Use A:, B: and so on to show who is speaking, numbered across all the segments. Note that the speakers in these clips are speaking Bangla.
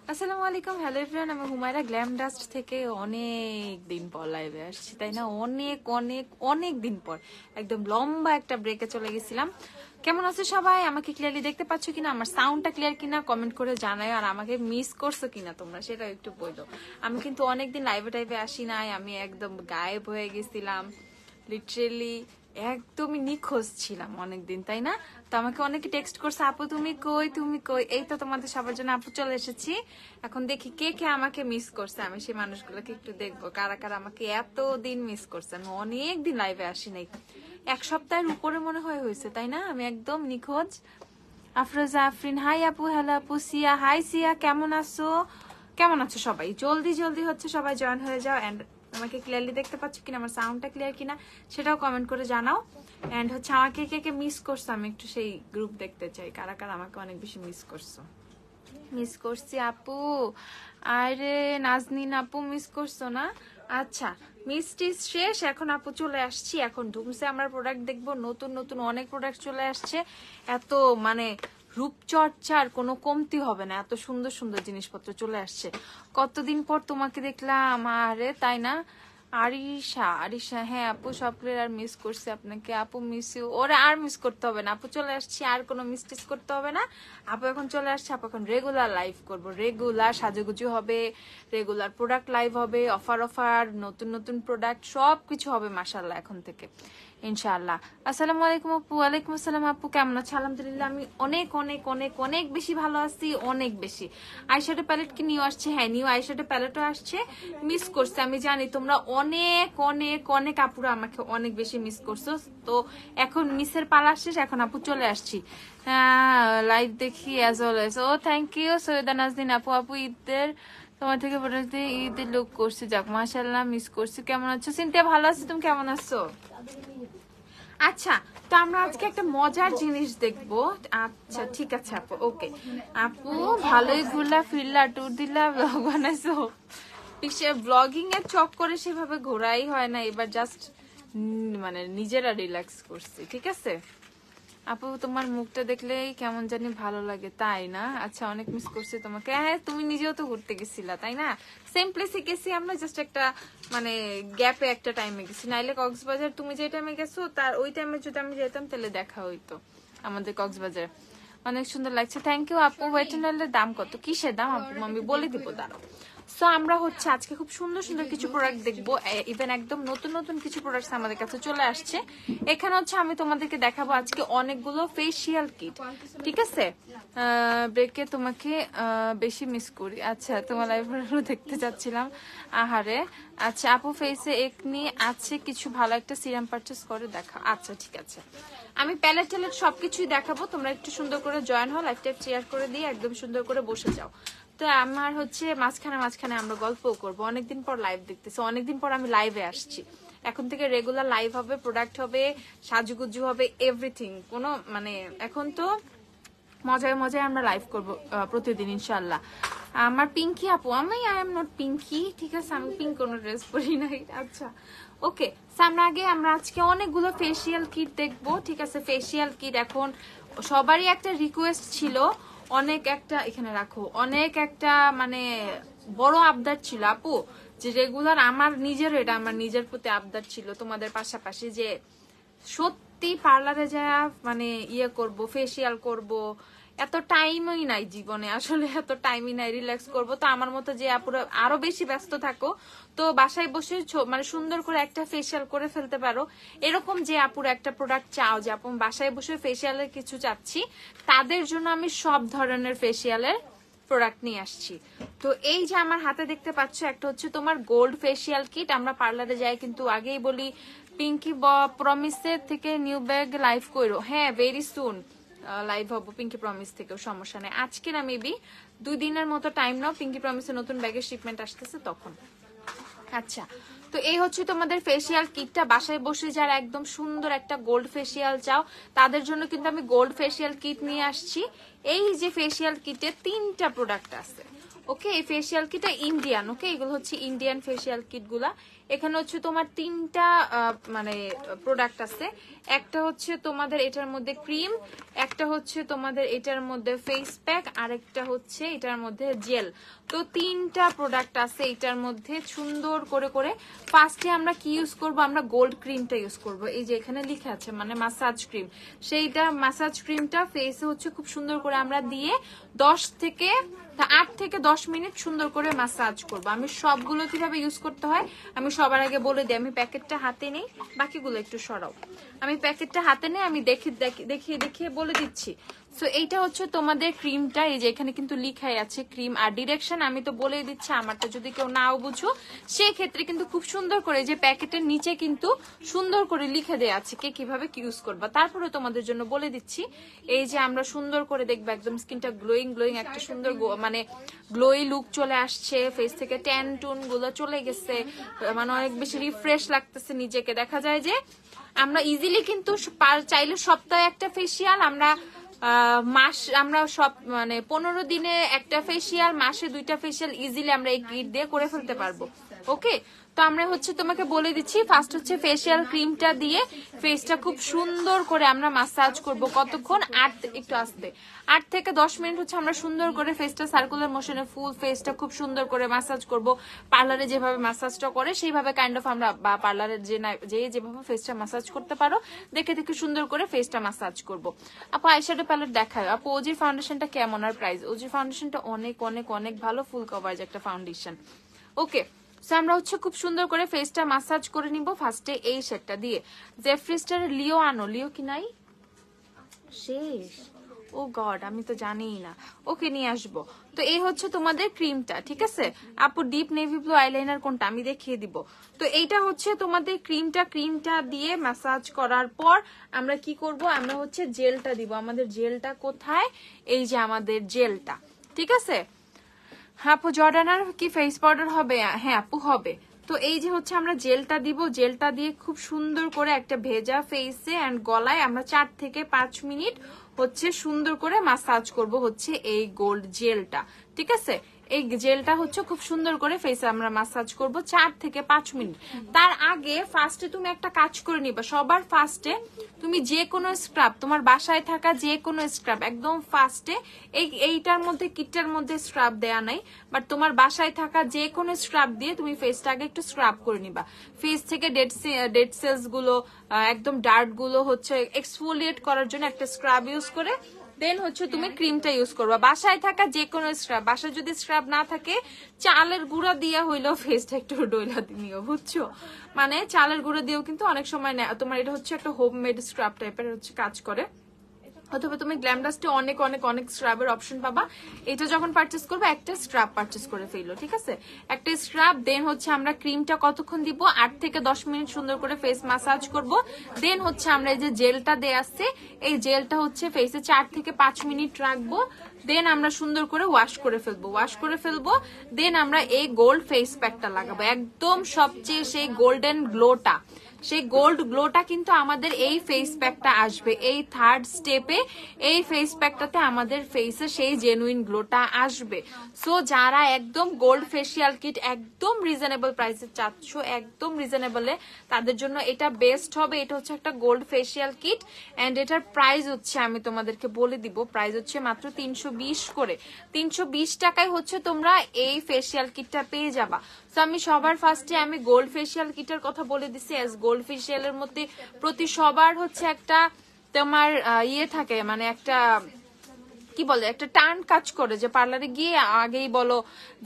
A: আসসালামু আলাইকুম, হ্যালো এভরিওয়ান। আমি হুমায়রা গ্ল্যাম ডাস্ট থেকে অনেক দিন পর লাইভে আসছি, তাই না? অনেক অনেক অনেক দিন পর একদম লম্বা একটা ব্রেকে চলে গেছিলাম। কেমন আছে সবাই? আমাকে ক্লিয়ারলি দেখতে পাচ্ছ কিনা? আমার সাউন্ডটা ক্লিয়ার কিনা কমেন্ট করে জানাই। আর আমাকে মিস করছো কিনা তোমরা সেটা একটু বলো। আমি কিন্তু অনেকদিন লাইভে টাইভে আসি নাই, আমি একদম গায়েব হয়ে গেছিলাম লিটারেলি, একদমই নিখোঁজ ছিলাম অনেকদিন, তাই না? তো আমাকে অনেকে টেক্সট করছে, আপু তুমি কই, তুমি কই। এই তো তোমাদের সবার জন্য আপু চলে এসেছি। এখন দেখি কে কে আমাকে মিস করছে, আমি সেই মানুষগুলোকে একটু দেখবো কারা কারা আমাকে এতদিন মিস করছে। আমি অনেকদিন লাইভে আসি নাই, এক সপ্তাহের উপরে মনে হয়েছে, তাই না? আমি একদম নিখোঁজ। আফরোজা আফরিন, হাই আপু। হ্যালো আপু। সিয়া, হাই সিয়া, কেমন আছো? কেমন আছো সবাই? জলদি জলদি হচ্ছে সবাই জয়েন হয়ে যাও। এন্ড আমাকে ক্লিয়ারলি দেখতে পাচ্ছ কিনা, আমার সাউন্ডটা ক্লিয়ার কিনা সেটাও কমেন্ট করে জানাও। এন্ড হচ্ছে আমাকে কে কে মিস করছো, আমি একটু সেই গ্রুপ দেখতে চাই, কারা কারা আমাকে অনেক বেশি মিস করছো। মিস করছি আপু। আরে নাজনীন আপু, মিস করছো না? আচ্ছা, মিষ্টি শেষ, এখন আপু চলে আসছি। এখন ধুমসে আমরা প্রোডাক্ট দেখবো, নতুন নতুন অনেক প্রোডাক্ট চলে আসছে। এত মানে রূপচর্চার কোনো কমতি হবে না, এত সুন্দর সুন্দর জিনিসপত্র চলে আসছে। কতদিন পর তোমাকে দেখলাম, আরে তাই না? আরিশা, আরিশা, হ্যাঁ আপু সবগুলো আর মিস করছি আপনাকে আপু, মিস ইউ। ওরা আর মিস করতে হবে না আপু, চলে আসছি, আর কোনো মিস টিস করতে হবে না আপু। এখন চলে আসছে আপু, এখন রেগুলার লাইভ করব, রেগুলার সাজুগুজু হবে, রেগুলার প্রোডাক্ট লাইভ হবে, অফার অফার নতুন নতুন প্রোডাক্ট সবকিছু হবে মাশাআল্লাহ এখন থেকে ইনশাআল্লাহ। আসসালামু আলাইকুম আপু। ওয়ালাইকুম আসসালাম আপু, কেমন আছো? আলহামদুলিল্লাহ আমি অনেক অনেক অনেক অনেক বেশি ভালো আছি, অনেক বেশি। আইশ্যাডো প্যালেট কি নিউ আসছে? হ্যাঁ, নিউ আইশ্যাডো প্যালেটও আসছে। মিস করছে আমি জানি, তোমরা অনেক অনেক অনেক আপুরা আমাকে অনেক বেশি মিস করছো। তো এখন মিসের পালা শেষ, এখন আপু চলে আসছি। লাইভ দেখি অ্যাজ অলওয়েজ। ও থ্যাংক ইউ সৈয়দা নাজনীন আপু। আপু ঈদের তোমার থেকে ঈদের লুক করছি, যাক মাশাআল্লাহ, মিস করছি। কেমন আছো? সিনথিয়া ভালো আছি, তুমি কেমন আছো? আচ্ছা, তো আমরা আজকে একটা মজার জিনিস দেখবো। আচ্ছা ঠিক আছে আপু, ওকে আপু, ভালোই ঘুরলা ফিরলা, ট্যুর দিলা, ব্লগ বানাইছো। ব্লগিং এর চক্করে সেভাবে ঘোরাই হয় না, এবার জাস্ট মানে নিজেরা রিল্যাক্স করছি, ঠিক আছে আপু। তোমার মুখটা দেখলেই কেমন জানি ভালো লাগে, তাই না? আচ্ছা, অনেক মিস করছি তোমাকে। হ্যাঁ, তুমি নিজেও তো ঘুরতে গেছিলা, তাই না? সেম প্লেসে গেছি আমরা, জাস্ট একটা মানে গ্যাপে একটা টাইমে গেছি। নাইলে কক্সবাজার তুমি যে টাইমে গেছো তার ওই টাইমে যদি আমি যেতাম তাহলে দেখা হইতো আমাদের কক্সবাজার। অনেক সুন্দর লাগছে, থ্যাংক ইউ আপু। ওয়েট এন্ড ওয়াইল্ডের দাম কত? কিসের দাম আপু আমি বলে দিব, দাঁড়াও। সো আমরা হচ্ছে আজকে খুব সুন্দর সুন্দর কিছু প্রোডাক্ট দেখবো, ইভেন একদম নতুন নতুন কিছু প্রোডাক্ট আমাদের কাছে চলে আসছে। এখানে হচ্ছে আমি তোমাদেরকে দেখাবো আজকে অনেকগুলো ফেসিয়াল কিট, ঠিক আছে? ব্রেকে তোমাকে বেশি মিস করি। আচ্ছা, তোমার লাইভগুলো দেখতে চাচ্ছিলাম, আহারে। আচ্ছা আপু, ফেসে একনি আছে কিছু ভালো একটা সিরাম পারচেস করে দেখা। আচ্ছা ঠিক আছে, আমি প্যালেট ট্যালেট সবকিছুই দেখাবো, তোমরা একটু সুন্দর করে জয়েন হও, লাইভ টাইপ শেয়ার করে দিয়ে একদম সুন্দর করে বসে যাও। তো আমার হচ্ছে মাঝখানে মাঝখানে আমরা গল্পও করবো, অনেকদিন পর লাইভ দেখতেছি, অনেকদিন পর আমি লাইভে আসছি। এখন থেকে রেগুলার লাইভ হবে, প্রোডাক্ট হবে, সাজুগুজু হবে, এভরিথিং। কোনো মানে এখন তো মজায় মজায় আমরা লাইভ করবো প্রতিদিন ইনশাল্লাহ। আমার পিঙ্কি আপু, আমি আই এম নট পিঙ্কি, ঠিক আছে? আমি পিঙ্ক কোনো ড্রেস পরি নাই। আচ্ছা ওকে, সামনে আগে আমরা আজকে অনেকগুলো ফেসিয়াল কিট দেখবো, ঠিক আছে? ফেসিয়াল কিট এখন সবারই একটা রিকোয়েস্ট ছিল, অনেক একটা এখানে রাখো, অনেক একটা মানে বড় আবদার ছিল আপু, যে রেগুলার আমার নিজের, এটা আমার নিজের প্রতি আবদার ছিল তোমাদের পাশাপাশি, যে সত্যি পার্লারে যায় মানে ইয়ে করব, ফেসিয়াল করব, এত টাইমই নাই জীবনে, আসলে এত টাইমই নাই রিল্যাক্স করব। তো আমার মতো যে আপুরা আরো বেশি ব্যস্ত থাকো, তো বাসায় বসে মানে সুন্দর করে একটা ফেসিয়াল করে ফেলতে পারো, এরকম যে আপুরা একটা প্রোডাক্ট চাও, যে আপু বাসায় বসে ফেসিয়ালের কিছু চাচ্ছি, তাদের জন্য আমি সব ধরনের ফেসিয়ালের প্রোডাক্ট নিয়ে আসছি। তো এই যে আমার হাতে দেখতে পাচ্ছ, একটা হচ্ছে তোমার গোল্ড ফেসিয়াল কিট। আমরা পার্লারে যাই কিন্তু আগেই বলি পিঙ্কি প্রমিসের থেকে নিউ ব্যাগ লাইভ করো। হ্যাঁ, ভেরি সুন লাইভ হবো পিঙ্কি প্রমিস থেকেও, সমস্যা নেই। আজকে না মেবি 2 দিনের মতো টাইম নাও, পিঙ্কি প্রমিসের নতুন ব্যাগের শিপমেন্ট আসতেছে তখন। আচ্ছা, তো এই হচ্ছে তোমাদের ফেসিয়াল কিটটা। বাসায় বসে যারা একদম সুন্দর একটা গোল্ড ফেসিয়াল চাও, তাদের জন্য কিন্তু আমি গোল্ড ফেসিয়াল কিট নিয়ে আসছি। এই যে ফেসিয়াল কিটে 3টা প্রোডাক্ট আছে, ওকে? এই ফেসিয়াল কিটটা ইন্ডিয়ান, ওকে? এগুলো হচ্ছে ইন্ডিয়ান ফেসিয়াল কিট গুলা। এখানে হচ্ছে তোমার তিনটা মানে প্রোডাক্ট আছে। একটা হচ্ছে তোমাদের এটার মধ্যে ক্রিম, একটা হচ্ছে তোমাদের এটার মধ্যে ফেস প্যাক, আর একটা হচ্ছে এটার মধ্যে জেল। তো তিনটা প্রোডাক্ট আছে এটার মধ্যে। সুন্দর করে করে ফার্স্টে আমরা কি ইউজ করব, আমরা গোল্ড ক্রিমটা ইউজ করব। এই যে এখানে লিখে আছে মানে মাসাজ ক্রিম, সেইটা মাসাজ ক্রিমটা ফেসে হচ্ছে খুব সুন্দর করে আমরা দিয়ে 8 থেকে 10 মিনিট সুন্দর করে মাসাজ করব। আমি সবগুলো কিভাবে ইউজ করতে হয় আমি সবার আগে বলে দিই। আমি প্যাকেটটা হাতে নেই, বাকিগুলো একটু সরাও। আমি প্যাকেটটা হাতে নেই, আমি দেখিয়ে বলে দিচ্ছি। সো এইটা হচ্ছে তোমাদের ক্রিমটা, এই যে এখানে কিন্তু লিখাই আছে ক্রিম, আর ডিরেকশন আমি তো বলেই দিচ্ছি। আমারটা যদি কেউ নাও বুঝো সেই ক্ষেত্রে কিন্তু খুব সুন্দর করে যে প্যাকেটের নিচে কিন্তু সুন্দর করে লিখে দেয়া আছে কে কিভাবে কি ইউজ করবা। তারপরে তোমাদের জন্য বলে দিচ্ছি, এই যে আমরা সুন্দর করে দেখবো একদম স্কিনটা গ্লোয়িং একটা সুন্দর মানে গ্লোই লুক চলে আসছে, ফেস থেকে ট্যান টুন গুলো চলে গেছে, মানে অনেক বেশি রিফ্রেশ লাগতেছে নিজেকে। দেখা যায় যে আমরা ইজিলি কিন্তু চাইলে সপ্তাহে একটা ফেসিয়াল, আমরা সব মানে 15 দিনে একটা ফেসিয়াল, মাসে 2টা ফেসিয়াল ইজিলি আমরা এই কিট দিয়ে করে ফেলতে পারবো। ওকে, তো আমরা হচ্ছে তোমাকে বলে দিচ্ছি, ফার্স্ট হচ্ছে ফেসিয়াল ক্রিমটা দিয়ে ফেসটা খুব সুন্দর করে আমরা মাসাজ করব। কতক্ষণ? একটু আস্তে 8 থেকে 10 মিনিট হচ্ছে আমরা সুন্দর করে ফেসটা সার্কুলার মোশনে ফুল ফেসটা খুব সুন্দর করে মাসাজ করব। পার্লারে যেভাবে মাসাজটা করে সেইভাবে কাইন্ড অফ আমরা, বা পার্লারের যেভাবে ফেসটা মাসাজ করতে পারো দেখে দেখে সুন্দর করে ফেসটা মাসাজ করব। আপু আইশ্যাডো প্যালেট দেখায়। আপু ওজির ফাউন্ডেশনটা কেমন আর প্রাইস? ওজির ফাউন্ডেশনটা অনেক অনেক অনেক ভালো, ফুল কভারেজ একটা ফাউন্ডেশন। ওকে, সো আমরা হচ্ছে খুব সুন্দর করে ফেসটা মাসাজ করে নিব ফার্স্টে এই শেডটা দিয়ে। জেফ্রিস্টার লিও আনো, লিও কি নাই শেষ? ও গড, আমি তো জানিই না। ওকে, নিয়ে আসবো। তো এই হচ্ছে তোমাদের ক্রিমটা, ঠিক আছে আপু? ডিপ নেভি ব্লু আইলাইনার কোনটা আমি দেখিয়ে দিব। তো এইটা হচ্ছে তোমাদের ক্রিমটা দিয়ে ম্যাসাজ করার পর আমরা কি করব, আমরা হচ্ছে জেলটা দিব। আমাদের জেলটা কোথায়? এই যে আমাদের জেলটা, ঠিক আছে? আপু জর্ডানার কি ফেস পাউডার হবে? হ্যাঁ আপু হবে। তো এই যে হচ্ছে আমরা জেলটা দিব, জেলটা দিয়ে খুব সুন্দর করে একটা ভেজা ফেসে এন্ড গলায় আমরা 4 থেকে 5 মিনিট হচ্ছে সুন্দর করে মাসাজ করব হচ্ছে এই গোল্ড জেলটা, ঠিক আছে? এই জেলটা হচ্ছে খুব সুন্দর করে ফেসে আমরা মাসাজ করব 4 থেকে 5 মিনিট। তার আগে ফার্স্টে তুমি একটা কাজ করে নিবা। সবার ফার্স্টে তুমি যে কোনো স্ক্রাব, তোমার বাসায় থাকা যে কোনো স্ক্রাব একদম ফার্স্টে, এইটার মধ্যে কিটটার মধ্যে স্ক্রাব দেয়া নাই, বাট তোমার বাসায় থাকা যে কোনো স্ক্রাব দিয়ে তুমি ফেসটা আগে একটু স্ক্রাব করে নিবা। ফেস থেকে ডেড সেলস গুলো, একদম ডার্ট গুলো হচ্ছে এক্সফোলিয়েট করার জন্য একটা স্ক্রাব ইউজ করে দেন হচ্ছে তুমি ক্রিমটা ইউজ করবা। বাসায় থাকা যে কোনো স্ক্রাব, বাসায় যদি স্ক্রাব না থাকে চালের গুঁড়া দিয়ে হইলেও ফেসটা একটু ডইলা দিও, বুঝছো? মানে চালের গুঁড়া দিয়েও কিন্তু অনেক সময় তোমার এটা হচ্ছে একটা হোমমেড স্ক্রাব টাইপের হচ্ছে কাজ করে। অথবা তুমি গ্ল্যামডাস্টে অনেক অনেক অনেক স্ক্রাবের অপশন পাবা। এটা যখন পারচেস করবে একটা স্ক্রাব পারচেস করে ফেলো, ঠিক আছে? একটা স্ক্রাব, দেন হচ্ছে আমরা ক্রিমটা কতক্ষণ দিব? 8 থেকে 10 মিনিট সুন্দর করে ফেস মাসাজ করব। দেন হচ্ছে আমরা এই যে জেলটা দিয়ে আসছে, এই জেলটা হচ্ছে ফেসে 4 থেকে 5 মিনিট রাখবো। দেন আমরা সুন্দর করে ওয়াশ করে ফেলবো। দেন আমরা এই গোল্ড ফেস প্যাকটা লাগাবো, একদম সবচেয়ে সেই গোল্ডেন গ্লোটা, সেই গোল্ড গ্লোটা কিন্তু আমাদের এই ফেস প্যাকটা আসবে। এই থার্ড স্টেপে এই ফেস প্যাকটাতে আমাদের ফেসে সেই জেনুইন গ্লোটা আসবে। সো যারা একদম গোল্ড ফেসিয়াল কিট একদম রিজনেবল প্রাইসে চাচ্ছ, একদম রিজনেবলে, তাদের জন্য এটা বেস্ট হবে। এটা হচ্ছে একটা গোল্ড ফেসিয়াল কিট এন্ড এটার প্রাইস হচ্ছে, আমি তোমাদেরকে বলে দিব, প্রাইস হচ্ছে মাত্র 320 করে। 320 টাকায় হচ্ছে তোমরা এই ফেসিয়াল কিটটা পেয়ে যাবা। তো আমি সবার ফার্স্টে আমি গোল্ড ফেসিয়াল কিটের কথা বলে দিছি। অ্যাজ গোল্ড ফেসিয়ালের মধ্যে প্রতি সবার হচ্ছে একটা তোমার ইয়ে থাকে, মানে একটা কি বলে, একটা টান কাজ করে যে পার্লারে গিয়ে আগেই বলো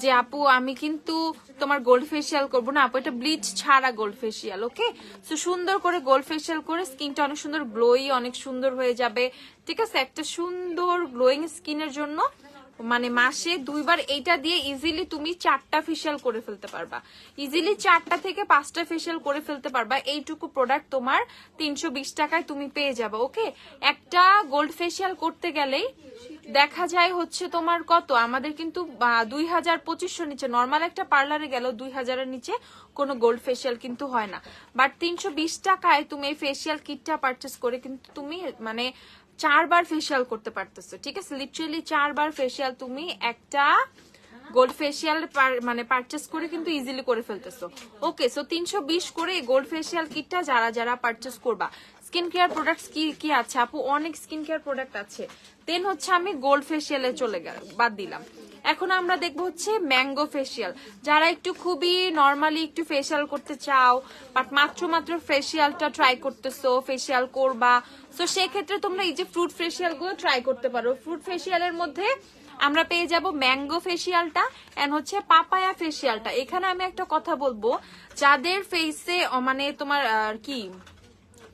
A: যে আপু আমি কিন্তু তোমার গোল্ড ফেসিয়াল করবো না আপু, এটা ব্লিচ ছাড়া গোল্ড ফেসিয়াল। ওকে, তো সুন্দর করে গোল্ড ফেসিয়াল করে স্কিনটা অনেক সুন্দর গ্লোই, অনেক সুন্দর হয়ে যাবে, ঠিক আছে? একটা সুন্দর গ্লোয়িং স্কিনের জন্য মানে মাসে 2 বার এইটা দিয়ে ইজিলি তুমি 4টা ফেসিয়াল করে ফেলতে পারবা, ইজিলি 4টা থেকে 5টা ফেসিয়াল করে ফেলতে পারবা। এইটুকু প্রোডাক্ট তোমার 320 টাকায় তুমি পেয়ে যাবে। ওকে, একটা গোল্ড ফেসিয়াল করতে গেলেই দেখা যায় হচ্ছে তোমার কত, আমাদের কিন্তু 2000-2500 নিচে, নর্মাল একটা পার্লারে গেল 2000-এর নিচে কোনো গোল্ড ফেসিয়াল কিন্তু হয় না। বাট 320 টাকায় তুমি এই ফেসিয়াল কিটটা পারচেস করে কিন্তু তুমি মানে 4 বার ফেসিয়াল করতে পারতেছো, ঠিক আছে? লিটারালি 4 বার ফেসিয়াল তুমি একটা গোল্ড ফেসিয়াল মানে পারচেস করে কিন্তু ইজিলি করে ফেলতেছো। ওকে, সো 320 করে গোল্ড ফেসিয়াল কিটটা যারা যারা পারচেস করবা। স্কিন কেয়ার প্রোডাক্টস কি কি আছে আপু? অনেক স্কিন কেয়ার প্রোডাক্ট আছে। দেন হচ্ছে আমি গোল্ড ফেসিয়ালে চলে বাদ দিলাম। এখন আমরা দেখবো হচ্ছে ম্যাঙ্গো ফেসিয়াল। যারা একটু খুবই নর্মালি একটু ফেসিয়াল করতে চাও, বাট মাত্র ফেসিয়ালটা ট্রাই করতেছো, ফেসিয়াল করবা, তো সেক্ষেত্রে তোমরা এই যে ফ্রুট ফেসিয়াল গুলো ট্রাই করতে পারো। ফ্রুট ফেসিয়ালের মধ্যে আমরা পেয়ে যাব ম্যাঙ্গো ফেসিয়ালটা এন্ড হচ্ছে পাপায়া ফেসিয়ালটা। এখানে আমি একটা কথা বলবো, যাদের ফেসে মানে তোমার কি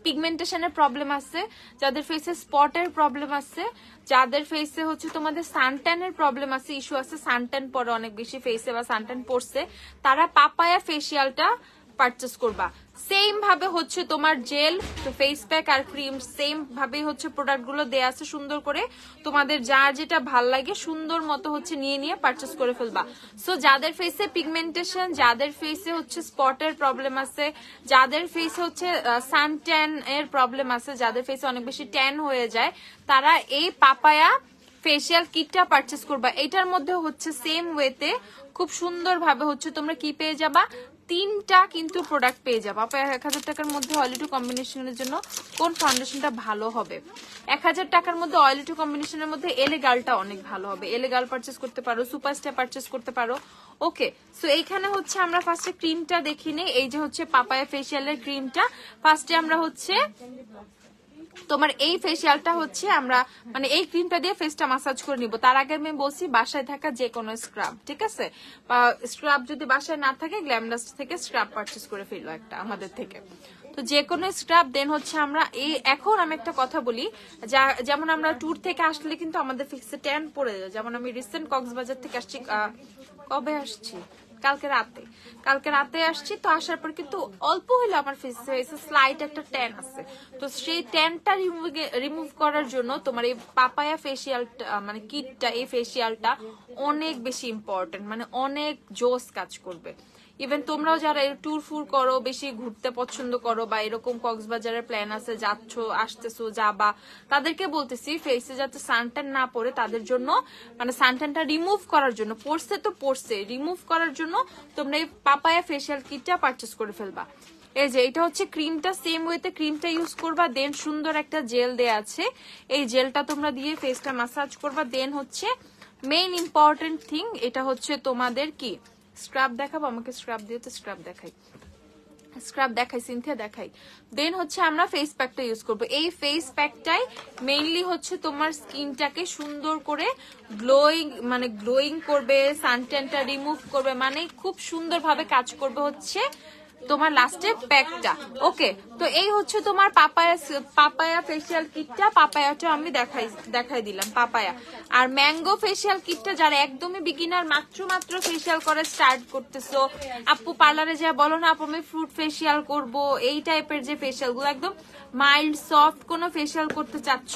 A: পিগমেন্টেশনের প্রবলেম আছে, যাদের ফেসে স্পটের প্রবলেম আছে, যাদের ফেসে হচ্ছে তোমাদের সানট্যানের প্রবলেম আছে, ইস্যু আছে, সানট্যান পরে অনেক বেশি ফেসে বা সানট্যান পড়ছে, তারা পাপায়া ফেসিয়ালটা পারচেস করবা। সেম ভাবে হচ্ছে তোমার জেল, ফেস প্যাক আর ক্রিম সেম ভাবে হচ্ছে প্রোডাক্ট গুলো দেয়া আছে সুন্দর করে। তোমাদের যার যেটা ভাল লাগে সুন্দর মতো হচ্ছে নিয়ে পারচেস করে ফেলবা। সো যাদের ফেসে পিগমেন্টেশন, যাদের ফেসে হচ্ছে স্পটের প্রবলেম আছে, যাদের ফেসে হচ্ছে সানট্যান এর প্রবলেম আছে, যাদের ফেসে অনেক বেশি ট্যান হয়ে যায়, তারা এই পাপায়া ফেসিয়াল কিটটা পারচেস করবা। এটার মধ্যে হচ্ছে সেম ওয়েতে খুব সুন্দর ভাবে হচ্ছে তোমরা কি পেয়ে যাবা, 3টা কিন্তু প্রোডাক্ট পেয়ে যাবো। আপনার 1000 টাকার মধ্যে অয়েলি টু কম্বিনেশনের জন্য কোন ফাউন্ডেশনটা ভালো হবে? 1000 টাকার মধ্যে অয়েলি টু কম্বিনেশনের মধ্যে এলেগালটা অনেক ভালো হবে। এলেগাল পারচেস করতে পারো, সুপারস্টার পারচেস করতে পারো। ওকে, সো এইখানে হচ্ছে আমরা ফার্স্টে ক্রিমটা দেখি নেই। এই যে হচ্ছে পাপায়া ফেসিয়ালের ক্রিমটা, ফার্স্টে আমরা হচ্ছে তোমার এই ফেসিয়ালটা হচ্ছে আমরা মানে এই ক্রিমটা দিয়ে ফেসটা মাসাজ করে নিব। তার আগে আমি বলছি বাসায় থাকা যে কোনো স্ক্রাব, ঠিক আছে, বা স্ক্রাব যদি বাসায় না থাকে গ্ল্যামডাস্ট থেকে স্ক্রাব পারচেস করে ফেললো একটা আমাদের থেকে, তো যে কোনো স্ক্রাব। দেন হচ্ছে আমরা এই এখন আমি একটা কথা বলি, যেমন আমরা ট্যুর থেকে আসলে কিন্তু আমাদের ফেসে ট্যান পড়ে যায়। যেমন আমি রিসেন্ট কক্সবাজার থেকে আসছি, কবে আসছি, কালকে রাতে আসছি। তো আসার পর কিন্তু অল্প হইলে আমার ফেসে স্লাইট একটা ট্যান আছে। তো সেই ট্যানটা রিমুভ করার জন্য তোমার এই পাপায়া ফেসিয়ালটা মানে কিটটা, এই ফেসিয়ালটা অনেক বেশি ইম্পর্টেন্ট, মানে অনেক জোস কাজ করবে। ইভেন তোমরাও যারা ট্যুর ফুর করো, বেশি ঘুরতে পছন্দ করো, বা এরকম কক্সবাজারের প্ল্যান আছে, যাচ্ছ আসতেছো যাবা, তাদেরকে বলতেছি ফেসে যাতে সানট্যান না পড়ে তাদের জন্য, মানে সানট্যানটা রিমুভ করার জন্য, পড়ছে তো পড়ছে, রিমুভ করার জন্য তোমরা এই পাপায়া ফেসিয়াল কিটটা পারচেস করে ফেলবা। এই যে এটা হচ্ছে ক্রিমটা, সেম ওয়েতে ক্রিমটা ইউজ করবা। দেন সুন্দর একটা জেল দেয়া আছে, এই জেলটা তোমরা দিয়ে ফেসটা ম্যাসাজ করবা। দেন হচ্ছে মেইন ইম্পর্টেন্ট থিং, এটা হচ্ছে তোমাদের কি স্ক্রাব দেখাবো, আমাকে স্ক্রাব দিয়ে তো স্ক্রাব দেখাই সিনথিয়া দেখাই। দেন হচ্ছে আমরা ফেস প্যাকটা ইউজ করবো। এই ফেস প্যাকটাই মেইনলি হচ্ছে তোমার স্কিনটাকে সুন্দর করে গ্লোয়িং করবে, সানট্যানটা রিমুভ করবে, মানে খুব সুন্দরভাবে কাজ করবে হচ্ছে তোমার লাস্টে প্যাকটা। ওকে, তো এই হচ্ছে তোমার পাপায়া ফেসিয়াল কিটটা। পাপায়াটা আমি দেখাই দিলাম পাপায়া। আর ম্যাঙ্গো ফেসিয়াল কিটটা যারা একদমই বিগিনার, মাত্র ফেসিয়াল করে স্টার্ট করতেছো, আপু পার্লারে যা বলো না আপু আমি ফ্রুট ফেসিয়াল করব, এই টাইপের যে ফেসিয়াল গুলো একদম মাইল্ড সফট কোনো ফেসিয়াল করতে চাচ্ছ,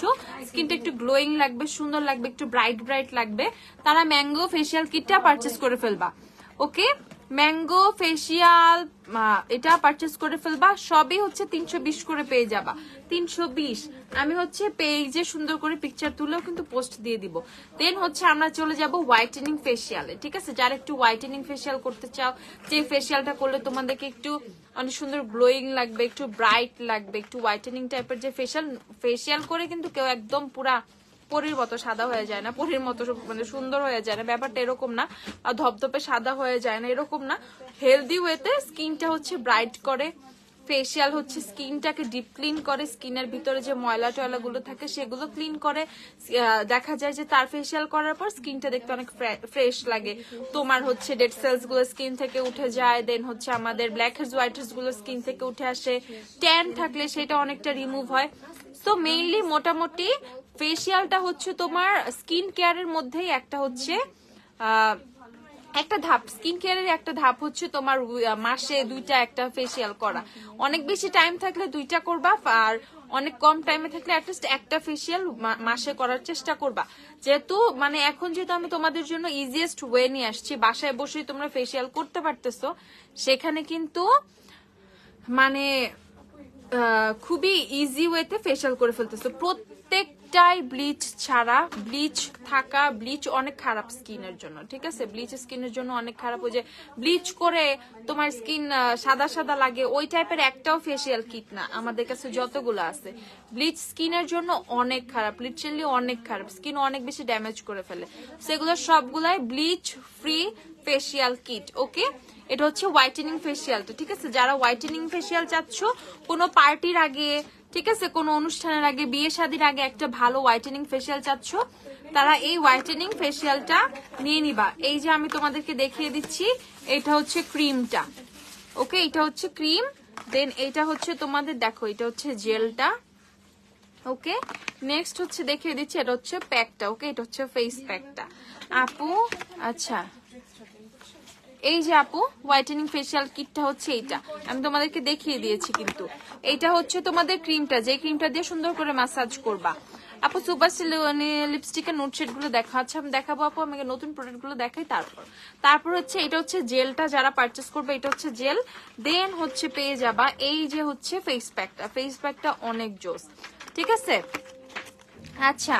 A: স্কিনটা একটু গ্লোয়িং লাগবে, সুন্দর লাগবে, একটু ব্রাইট লাগবে, তারা ম্যাঙ্গো ফেসিয়াল কিটটা পারচেস করে ফেলবা। ওকে, ম্যাঙ্গো ফেসিয়াল এটা পারচেস করে ফেলবা। সবই হচ্ছে 320 করে পেয়ে যাবা। 320 আমি হচ্ছে পেজে সুন্দর করে পিকচার তুলেও কিন্তু পোস্ট দিয়ে দিব। দেন হচ্ছে আমরা চলে যাব হোয়াইটেনিং ফেসিয়ালে, ঠিক আছে। যারা একটু হোয়াইটেনিং ফেসিয়াল করতে চাও, যে ফেসিয়ালটা করলে তোমাদেরকে একটু অনেক সুন্দর গ্লোয়িং লাগবে, একটু ব্রাইট লাগবে, একটু হোয়াইটেনিং টাইপের যে ফেসিয়াল করে কিন্তু কেউ একদম পুরা পরীর মতো সাদা হয়ে যায় না, পরীর মতো মানে সুন্দর হয়ে যায় না, ব্যাপারটা এরকম না, আর ধপধপে সাদা হয়ে যায় না, এরকম না। হেলদি ওয়েতে স্কিনটা হচ্ছে ব্রাইট করে, ফেসিয়াল হচ্ছে স্কিনটাকে ডিপ ক্লিন করে, স্কিনের ভিতরে যে ময়লা টয়লা গুলো থাকে সেগুলো ক্লিন করে। দেখা যায় যে তার ফেসিয়াল করার পর স্কিনটা দেখতে অনেক ফ্রেশ লাগে, তোমার হচ্ছে ডেড সেলস গুলো স্কিন থেকে উঠে যায়। দেন হচ্ছে আমাদের ব্ল্যাক হেডস হোয়াইট হেডস গুলো স্কিন থেকে উঠে আসে, ট্যান থাকলে সেটা অনেকটা রিমুভ হয়। তো মেইনলি মোটামুটি ফেসিয়ালটা হচ্ছে তোমার স্কিন কেয়ারের মধ্যেই একটা হচ্ছে একটা ধাপ, স্কিন কেয়ারের একটা ধাপ হচ্ছে তোমার মাসে 2টা একটা ফেসিয়াল করা। অনেক বেশি টাইম থাকলে 2টা করবা, আর অনেক কম টাইমে থাকলে অ্যাটলিস্ট একটা ফেসিয়াল মাসে করার চেষ্টা করবা। যেহেতু মানে এখন যেহেতু আমি তোমাদের জন্য ইজিয়েস্ট ওয়ে নিয়ে আসছি, বাসায় বসেই তোমরা ফেসিয়াল করতে পারতেছো, সেখানে কিন্তু মানে খুবই ইজি ওয়েতে ফেশিয়াল করে ফেলতেছো। প্রত্যেকটাই ব্লিচ ছাড়া, ব্লিচ থাকা, ব্লিচ অনেক খারাপ স্কিনের জন্য, ঠিক আছে? ব্লিচ স্কিনের জন্য অনেক খারাপ। ওই যে ব্লিচ করে তোমার স্কিন সাদা সাদা লাগে, ওই টাইপের একটাও ফেশিয়াল কিট না আমাদের কাছে যতগুলো আছে। ব্লিচ স্কিনের জন্য অনেক খারাপ, লিটারালি অনেক খারাপ, স্কিন অনেক বেশি ড্যামেজ করে ফেলে। সেগুলো সবগুলাই ব্লিচ ফ্রি ফেশিয়াল কিট। ওকে, এটা হচ্ছে হোয়াইটেনিং ফেশিয়ালটা, ঠিক আছে? যারা হোয়াইটেনিং ফেশিয়াল চাচ্ছ কোনো পার্টির আগে, ঠিক আছে, কোনো অনুষ্ঠানের আগে, বিয়ে শাদীর আগে একটা ভালো হোয়াইটেনিং ফেশিয়াল চাচ্ছ, তারা এই হোয়াইটেনিং ফেশিয়ালটা নিয়ে নিবা। এই যে আমি তোমাদেরকে দেখিয়ে দিচ্ছি, এটা হচ্ছে ক্রিমটা। ওকে, এটা হচ্ছে ক্রিম, দেন এটা হচ্ছে তোমাদের, দেখো এটা হচ্ছে জেলটা। ওকে, নেক্সট হচ্ছে দেখিয়ে দিচ্ছি, এটা হচ্ছে প্যাকটা। ওকে, এটা হচ্ছে ফেস প্যাকটা আপু। আচ্ছা, এই যে আপু হোয়াইটেনিং ফেশিয়াল কিটটা হচ্ছে এইটা, আমি তোমাদেরকে দেখিয়ে দিয়েছি। কিন্তু এইটা হচ্ছে তোমাদের ক্রিমটা, যে ক্রিমটা দিয়ে সুন্দর করে ম্যাসাজ করবা। আপু সুপার লিপস্টিকের নোট শেড গুলো দেখা, আচ্ছা আমি দেখাবো আপু, আমাকে নতুন প্রোডাক্ট গুলো দেখাই। তারপর হচ্ছে এটা হচ্ছে জেলটা, যারা পারচেস করবে এটা হচ্ছে জেল। দেন হচ্ছে পেয়ে যাবা এই যে হচ্ছে ফেস প্যাকটা। ফেস প্যাকটা অনেক জোস, ঠিক আছে? আচ্ছা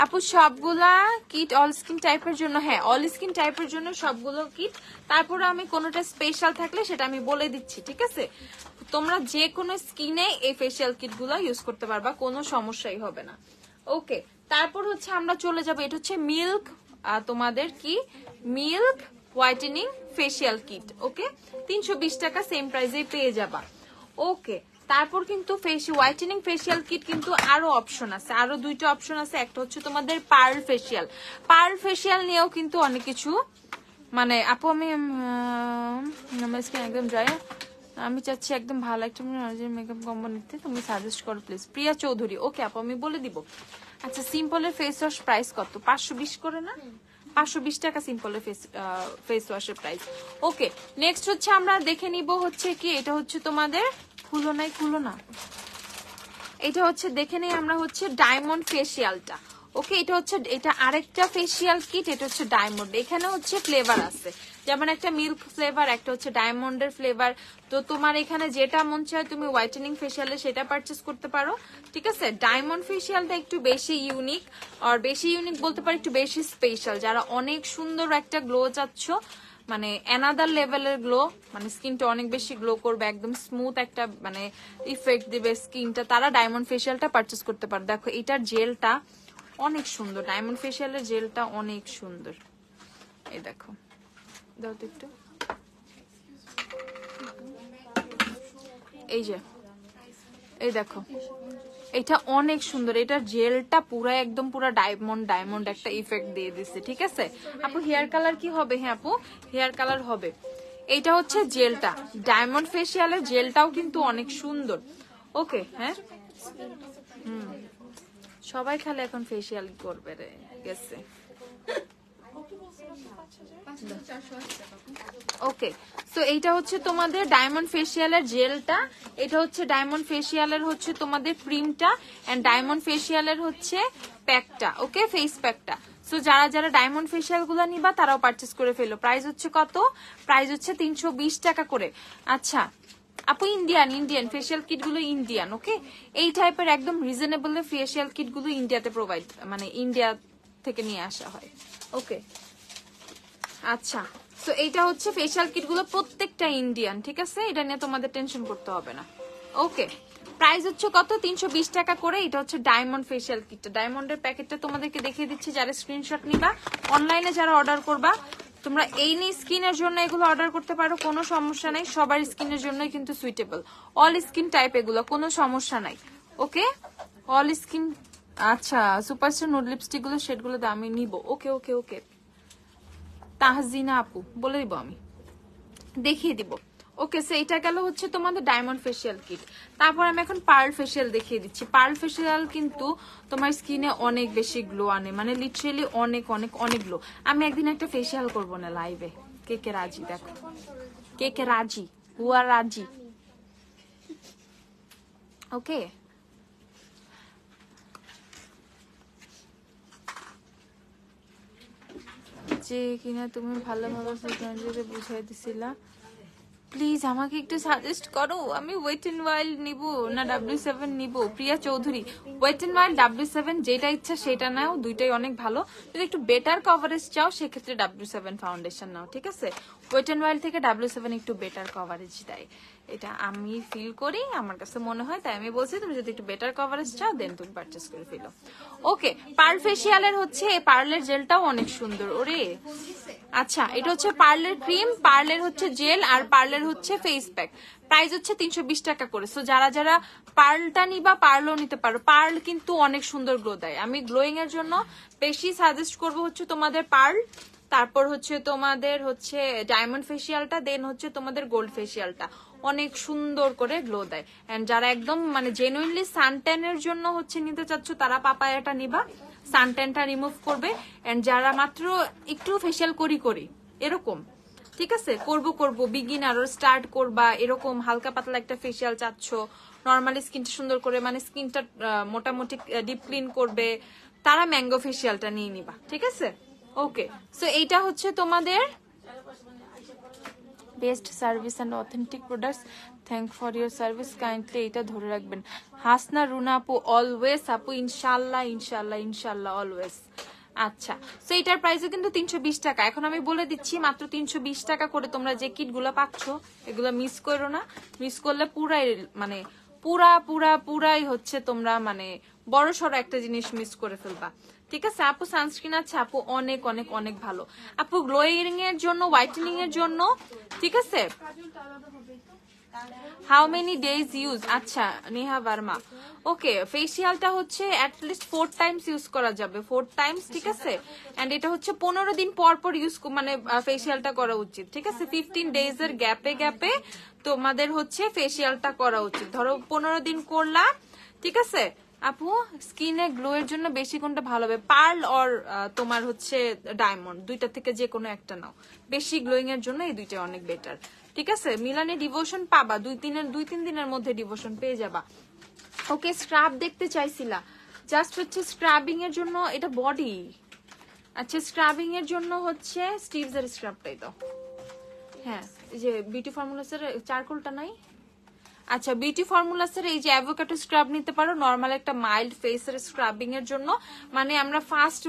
A: আপু, সবগুলা কিট অল স্কিন টাইপের জন্য? হ্যাঁ, অল স্কিন টাইপের জন্য সবগুলো কিট। তারপরে আমি কোনোটা স্পেশাল থাকলে সেটা আমি বলে দিচ্ছি, ঠিক আছে? তোমরা যে কোনো স্কিনে এই ফেশিয়াল কিট গুলো ইউজ করতে পারবা, কোনো সমস্যাই হবে না। ওকে, তারপর হচ্ছে আমরা চলে যাবো, এটা হচ্ছে মিল্ক, তোমাদের কি মিল্ক হোয়াইটেনিং ফেশিয়াল কিট। ওকে, 320 টাকা সেম প্রাইসে পেয়ে যাবা। ওকে, তারপর কিন্তু হোয়াইটেনিং ফেশিয়াল কিট কিন্তু আরো অপশন আছে, আরো দুইটা অপশন আছে। একটা হচ্ছে তোমাদের পার্ল ফেশিয়াল। পার্ল ফেশিয়াল নিয়েও কিন্তু অনেক কিছু, মানে আপু আমি আমার স্কিন একদম ড্রাই, আমি চাচ্ছি একদম ভালো একটা মেকআপ কম্বো নিতে, তুমি সাজেস্ট করো প্লিজ। প্রিয়া চৌধুরী। ওকে আপু, আমি বলে দিব। আচ্ছা, সিম্পলের ফেস ওয়াশ প্রাইস কত? 520 করে না? 520 টাকা সিম্পলের ফেস ওয়াশের প্রাইস। ওকে, নেক্সট হচ্ছে আমরা দেখে নিব হচ্ছে কি, এটা হচ্ছে তোমাদের খুলো না, এটা হচ্ছে দেখে নেই আমরা হচ্ছে ডায়মন্ড ফেশিয়ালটা। ওকে, এটা আরেকটা ফেশিয়াল কিট, এটা হচ্ছে ডায়মন্ড। এখানে হচ্ছে ফ্লেভার আছে, যেমন একটা মিল্ক ফ্লেভার, একটা হচ্ছে ডায়মন্ডের ফ্লেভার। তো তোমার এখানে যেটা মন চায় তুমি হোয়াইটেনিং ফেশিয়ালে সেটা পারচেস করতে পারো, ঠিক আছে? ডায়মন্ড ফেশিয়ালটা একটু বেশি ইউনিক, আর বেশি ইউনিক বলতে পারি একটু বেশি স্পেশাল। যারা অনেক সুন্দর একটা গ্লো চাচ্ছ, মানে অ্যানাদার লেভেলের গ্লো, মানে স্কিনটা অনেক বেশি গ্লো করবে, একদম স্মুথ একটা মানে ইফেক্ট দিবে স্কিনটা, তারা ডায়মন্ড ফেশিয়ালটা পারচেস করতে পারে। দেখো এটার জেলটা অনেক সুন্দর, ডায়মন্ড ফেশিয়ালের জেলটা অনেক সুন্দর। এই দেখো, দাও তো একটু, এই যে এই দেখো, এটা অনেক সুন্দর। এটার জেলটা পুরো একদম পুরো ডায়মন্ড একটা ইফেক্ট দিয়ে দিচ্ছে, ঠিক আছে? আপু হেয়ার কালার কি হবে? হ্যাঁ আপু, হেয়ার কালার হবে। এটা হচ্ছে জেলটা, ডায়মন্ড ফেশিয়ালের জেলটাও কিন্তু অনেক সুন্দর। ওকে, হ্যাঁ সবাই খালি এখন ফেশিয়াল করবে রে গেছে। ওকে, সো এইটা হচ্ছে তোমাদের ডায়মন্ড ফেশিয়ালের জেলটা, এটা হচ্ছে ডায়মন্ড ফেশিয়ালের হচ্ছে তোমাদের ক্রিমটা, এন্ড ডায়মন্ড ফেশিয়ালের হচ্ছে প্যাকটা। ওকে, ফেস প্যাকটা। সো যারা যারা ডায়মন্ড ফেশিয়াল গুলো নিবা তারাও পারচেস করে ফেলো। প্রাইস হচ্ছে কত? প্রাইস হচ্ছে 320 টাকা করে। আচ্ছা আপু, ইন্ডিয়ান ফেশিয়াল কিট গুলো ইন্ডিয়ান। ওকে, এই টাইপের একদম রিজনেবল ফেশিয়াল কিট গুলো ইন্ডিয়াতে প্রোভাইড, মানে ইন্ডিয়া থেকে নিয়ে আসা হয়। ওকে, আচ্ছা, তো এইটা হচ্ছে ফেশিয়াল কিট গুলো প্রত্যেকটা ইন্ডিয়ান, ঠিক আছে? এটা নিয়ে তোমাদের টেনশন করতে হবে না। ওকে, প্রাইস হচ্ছে কত? 320 টাকা করে। এটা হচ্ছে ডায়মন্ড ফেশিয়াল কিটটা, ডায়মন্ডের প্যাকেটটা তোমাদেরকে দেখিয়ে দিচ্ছি। যারা স্ক্রিনশট নিবা, অনলাইনে যারা অর্ডার করবা, তোমরা এই নিয়ে স্কিনের জন্য এগুলো অর্ডার করতে পারো, কোনো সমস্যা নাই। সবার স্কিনের জন্যই কিন্তু সুইটেবল, অল স্কিন টাইপ এগুলো, কোনো সমস্যা নাই। ওকে, অল স্কিন। আচ্ছা, সুপারস্টার নুড লিপস্টিক গুলো শেড গুলো আমি নিব। ওকে ওকে ওকে, তাহজিনা আপু বলে দিব, আমি দেখিয়ে দিব। ওকে, সো এটা গেল হচ্ছে তোমাদের ডায়মন্ড ফেশিয়াল কিট। তারপর আমি এখন পার্ল ফেশিয়াল দেখিয়ে দিচ্ছি। পার্ল ফেশিয়াল কিন্তু তোমার স্কিনে অনেক বেশি গ্লো আনে, মানে লিটারেলি অনেক অনেক অনেক গ্লো। আমি একদিন একটা ফেশিয়াল করবো না লাইভে, কে কে রাজি? দেখো কে কে রাজি, হুয়া রাজি। ওকে, যে কিনা তুমি ভালোভাবে বুঝাই দিছিলা, প্লিজ আমাকে একটু সাজেস্ট করো, আমি ওয়েট এন্ড ওয়াইল্ড নিব না W7 নিব? Priya Chowdhury, wet and wild W7 যেটা ইচ্ছা সেটা নাও, দুইটাই অনেক ভালো। যদি একটু বেটার কভারেজ চাও সেক্ষেত্রে W7 ফাউন্ডেশন নাও, ঠিক আছে? ওয়েট এন্ড ওয়াইল্ড থেকে W7 একটু বেটার কভারেজ দেয়, এটা আমি ফিল করি, আমার কাছে মনে হয়, তাই আমি বলছি তুমি যদি একটু বেটার কভারেজ চাও দেন তুমি পারচেজ করে ফেলো। ওকে, পার্ল ফেসিয়ালের হচ্ছে পার্লের জেলটাও অনেক সুন্দর। ওরে আচ্ছা, এটা হচ্ছে পার্লের ক্রিম, পার্লের হচ্ছে জেল, আর পার্লের হচ্ছে ফেস প্যাক। প্রাইস হচ্ছে 320 টাকা করে। সো যারা যারা পার্লটা নিবা পার্লও নিতে পারো। পার্ল কিন্তু অনেক সুন্দর গ্লো দেয়। আমি গ্লোয়িং এর জন্য বেশি সাজেস্ট করবো হচ্ছে তোমাদের পার্ল, তারপর হচ্ছে তোমাদের হচ্ছে ডায়মন্ড ফেসিয়ালটা, দেন হচ্ছে তোমাদের গোল্ড ফেসিয়ালটা অনেক সুন্দর করে গ্লো দেয়। এন্ড যারা একদম মানে জেনুইনলি সানট্যানের জন্য হচ্ছে নিতে চাচ্ছ তারা পাপায়াটা নিবা, সানট্যানটা রিমুভ করবে। এন্ড যারা মাত্র একটু ফেসিয়াল করি এরকম, ঠিক আছে, করবো বিগিনার স্টার্ট করবা এরকম হালকা পাতলা একটা ফেসিয়াল চাচ্ছ, নর্মালি স্কিনটা সুন্দর করে মানে স্কিনটা মোটামুটি ডিপ ক্লিন করবে, তারা ম্যাঙ্গো ফেসিয়ালটা নিয়ে নিবা, ঠিক আছে? ওকে, সো এইটা হচ্ছে তোমাদের best service and authentic products, thank for your service, kindly এটা ধরে রাখবেন। হাসনা রুনা আপু, অলওয়েজ আপু, ইনশাল্লাহ ইনশাল্লাহ ইনশাল্লাহ অলওয়েজ। আচ্ছা, সো এটার প্রাইসও কিন্তু 320 টাকা। এখন আমি বলে দিচ্ছি মাত্র 320 টাকা করে তোমরা যে কিট গুলো পাচ্ছ এগুলো মিস করো না, মিস করলে পুরাই মানে পুরাই হচ্ছে তোমরা মানে বড় সড়ো একটা জিনিস মিস করে ফেলবা, ঠিক আছে? আপু সানস্ক্রিন আছে আপু, অনেক অনেক অনেক ভালো আপু, গ্লোয়িং এর জন্য, হোয়াইটেনিং এর জন্য, ঠিক আছে? How many days use? আচ্ছা নেহা ভার্মা, ওকে, ফেসিয়ালটা হচ্ছে অ্যাটলিস্ট 4 টাইমস ইউজ করা যাবে, 4 টাইমস, ঠিক আছে? এন্ড এটা হচ্ছে 15 দিন পর পর ইউজ মানে ফেসিয়ালটা করা উচিত, ঠিক আছে? 15 ডেজ এর গ্যাপে তোমাদের হচ্ছে ফেসিয়ালটা করা উচিত। ধরো 15 দিন করলা, ঠিক আছে আপু? স্কিনে গ্লো এর জন্য বেশি কোনটা ভালো হবে, পার্ল অর তোমার হচ্ছে ডায়মন্ড, দুইটা থেকে যে কোনো একটা নাও। বেশি গ্লোয়িং এর জন্য এই দুইটা অনেক বেটার, ঠিক আছে? মিলানে ডিভোশন পাবা, 2-3 দিনের মধ্যে ডিভোশন পেয়ে যাবা। ওকে, স্ক্রাব দেখতে চাইছিলা, জাস্ট হচ্ছে স্ক্রাবিং এর জন্য, এটা বডি। আচ্ছা, স্ক্রাবিং এর জন্য হচ্ছে স্টিভস এর স্ক্রাবটাই দাও। হ্যাঁ, এই যে বিউটি ফর্মুলাস এর চারকোলটা নাই? আচ্ছা, বিউটি ফর্মুলাসের এই যে অ্যাভোকাডো স্ক্রাব নিতে পারো, নরমাল একটা মাইল্ড ফেসের স্ক্রাবিং এর জন্য। মানে আমরা ফার্স্ট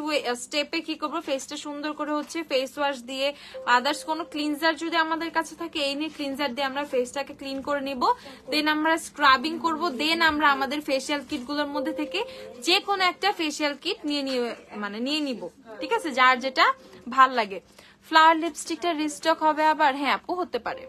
A: স্টেপে কি করবো, ফেসটা সুন্দর করে হচ্ছে ফেস ওয়াশ দিয়ে, আদার্স কোনো ক্লিনজার যদি আমাদের কাছে থাকে এই নিয়ে ক্লিনজার দিয়ে আমরা ফেসটাকে ক্লিন করে নিব, দেন আমরা স্ক্রাবিং করব, দেন আমরা আমাদের ফেসিয়াল কিট গুলোর মধ্যে থেকে যে কোনো একটা ফেসিয়াল কিট নিয়ে নিব, ঠিক আছে? যার যেটা ভাল লাগে। ফ্লাওয়ার লিপস্টিকটা রিস্টক হবে আবার? হ্যাঁ আপু, হতে পারে।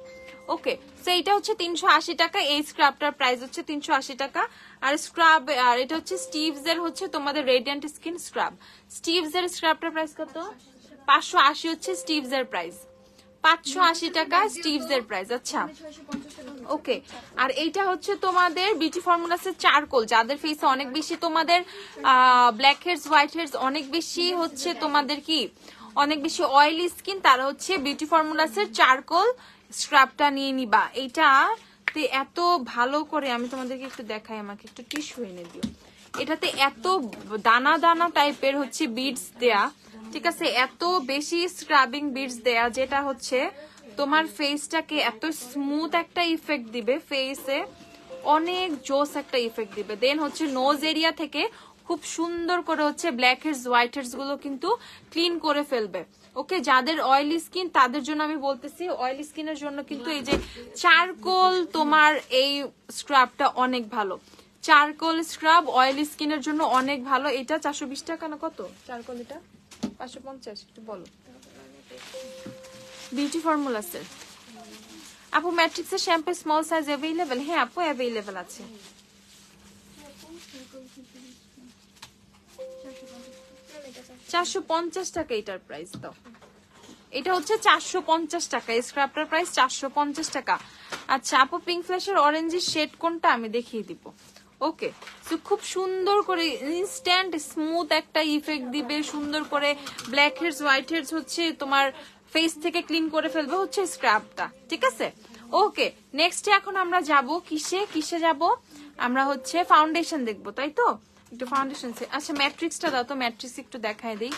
A: ওকে, সো এটা হচ্ছে 380 টাকা, এই স্ক্রাবটার প্রাইস হচ্ছে 380 টাকা। আর স্ক্রাব, আর এটা হচ্ছে স্টিভস এর হচ্ছে তোমাদের রেডিয়েন্ট স্কিন স্ক্রাব। স্টিভস এর স্ক্রাবটার প্রাইস কত? 580 হচ্ছে স্টিভস এর প্রাইস, 580 টাকা স্টিভস এর প্রাইস। আচ্ছা, ওকে, আর এইটা হচ্ছে তোমাদের বিউটি ফর্মুলাসের চারকোল, যাদের ফেসে অনেক বেশি তোমাদের ব্ল্যাক হেডস, হোয়াইট হেডস, অনেক বেশি হচ্ছে তোমাদের কি অনেক বেশি অয়েলি স্কিন, তারা হচ্ছে বিউটি ফর্মুলাসের চারকোল স্ক্রাবটা নিয়ে নিবা। এইটা এত ভালো করে আমি তোমাদেরকে একটু দেখাই, আমাকে একটু টিস্যু এনে দিও। এটাতে এত দানা দানা টাইপের হচ্ছে বিডস দেয়া, ঠিক আছে? এত বেশি স্ক্রাবিং বিডস দেয়া, যেটা হচ্ছে তোমার ফেসটাকে এত স্মুথ একটা ইফেক্ট দিবে, ফেসে অনেক জোস একটা ইফেক্ট দিবে। দেন হচ্ছে নোজ এরিয়া থেকে খুব সুন্দর করে হচ্ছে ব্ল্যাক হেডস, হোয়াইট হেডস গুলো কিন্তু ক্লিন করে ফেলবে। ওকে, যাদের অয়েলি স্কিন তাদের জন্য আমি বলতেছি, অয়েলি স্কিনের জন্য কিন্তু এই যে চারকোল তোমার এই স্ক্রাবটা অনেক ভালো। চারকোল স্ক্রাব অয়েলি স্কিনের জন্য অনেক ভালো। এটা 420 টাকা না কত চারকোল? এটা 550, একটু বলো। বিউটি ফর্মুলাসের আপু, ম্যাট্রিক্সের শ্যাম্পু স্মল সাইজ অ্যাভেলেবেল? হ্যাঁ আপু, অ্যাভেলেবেল আছে। 450 টাকা এটার প্রাইস দাও। এটা হচ্ছে 450 টাকা, এই স্ক্রাবটার প্রাইস 450 টাকা। আচ্ছা আপু, পিঙ্ক ফ্ল্যাশের অরেঞ্জের শেড কোনটা আমি দেখিয়ে দিব। ওকে, তো খুব সুন্দর করে ইনস্ট্যান্ট স্মুথ একটা ইফেক্ট দিবে, সুন্দর করে ব্ল্যাক হেডস, হোয়াইট হেডস হচ্ছে তোমার ফেস থেকে ক্লিন করে ফেলবে হচ্ছে স্ক্রাবটা, ঠিক আছে? ওকে, নেক্সট এখন আমরা যাব কিসে যাব? আমরা হচ্ছে ফাউন্ডেশন দেখবো, তাই তো? একটু ফাউন্ডেশন, আচ্ছা ম্যাট্রিক্সটা দাও তো, ম্যাট্রিক্স একটু দেখায় দেই।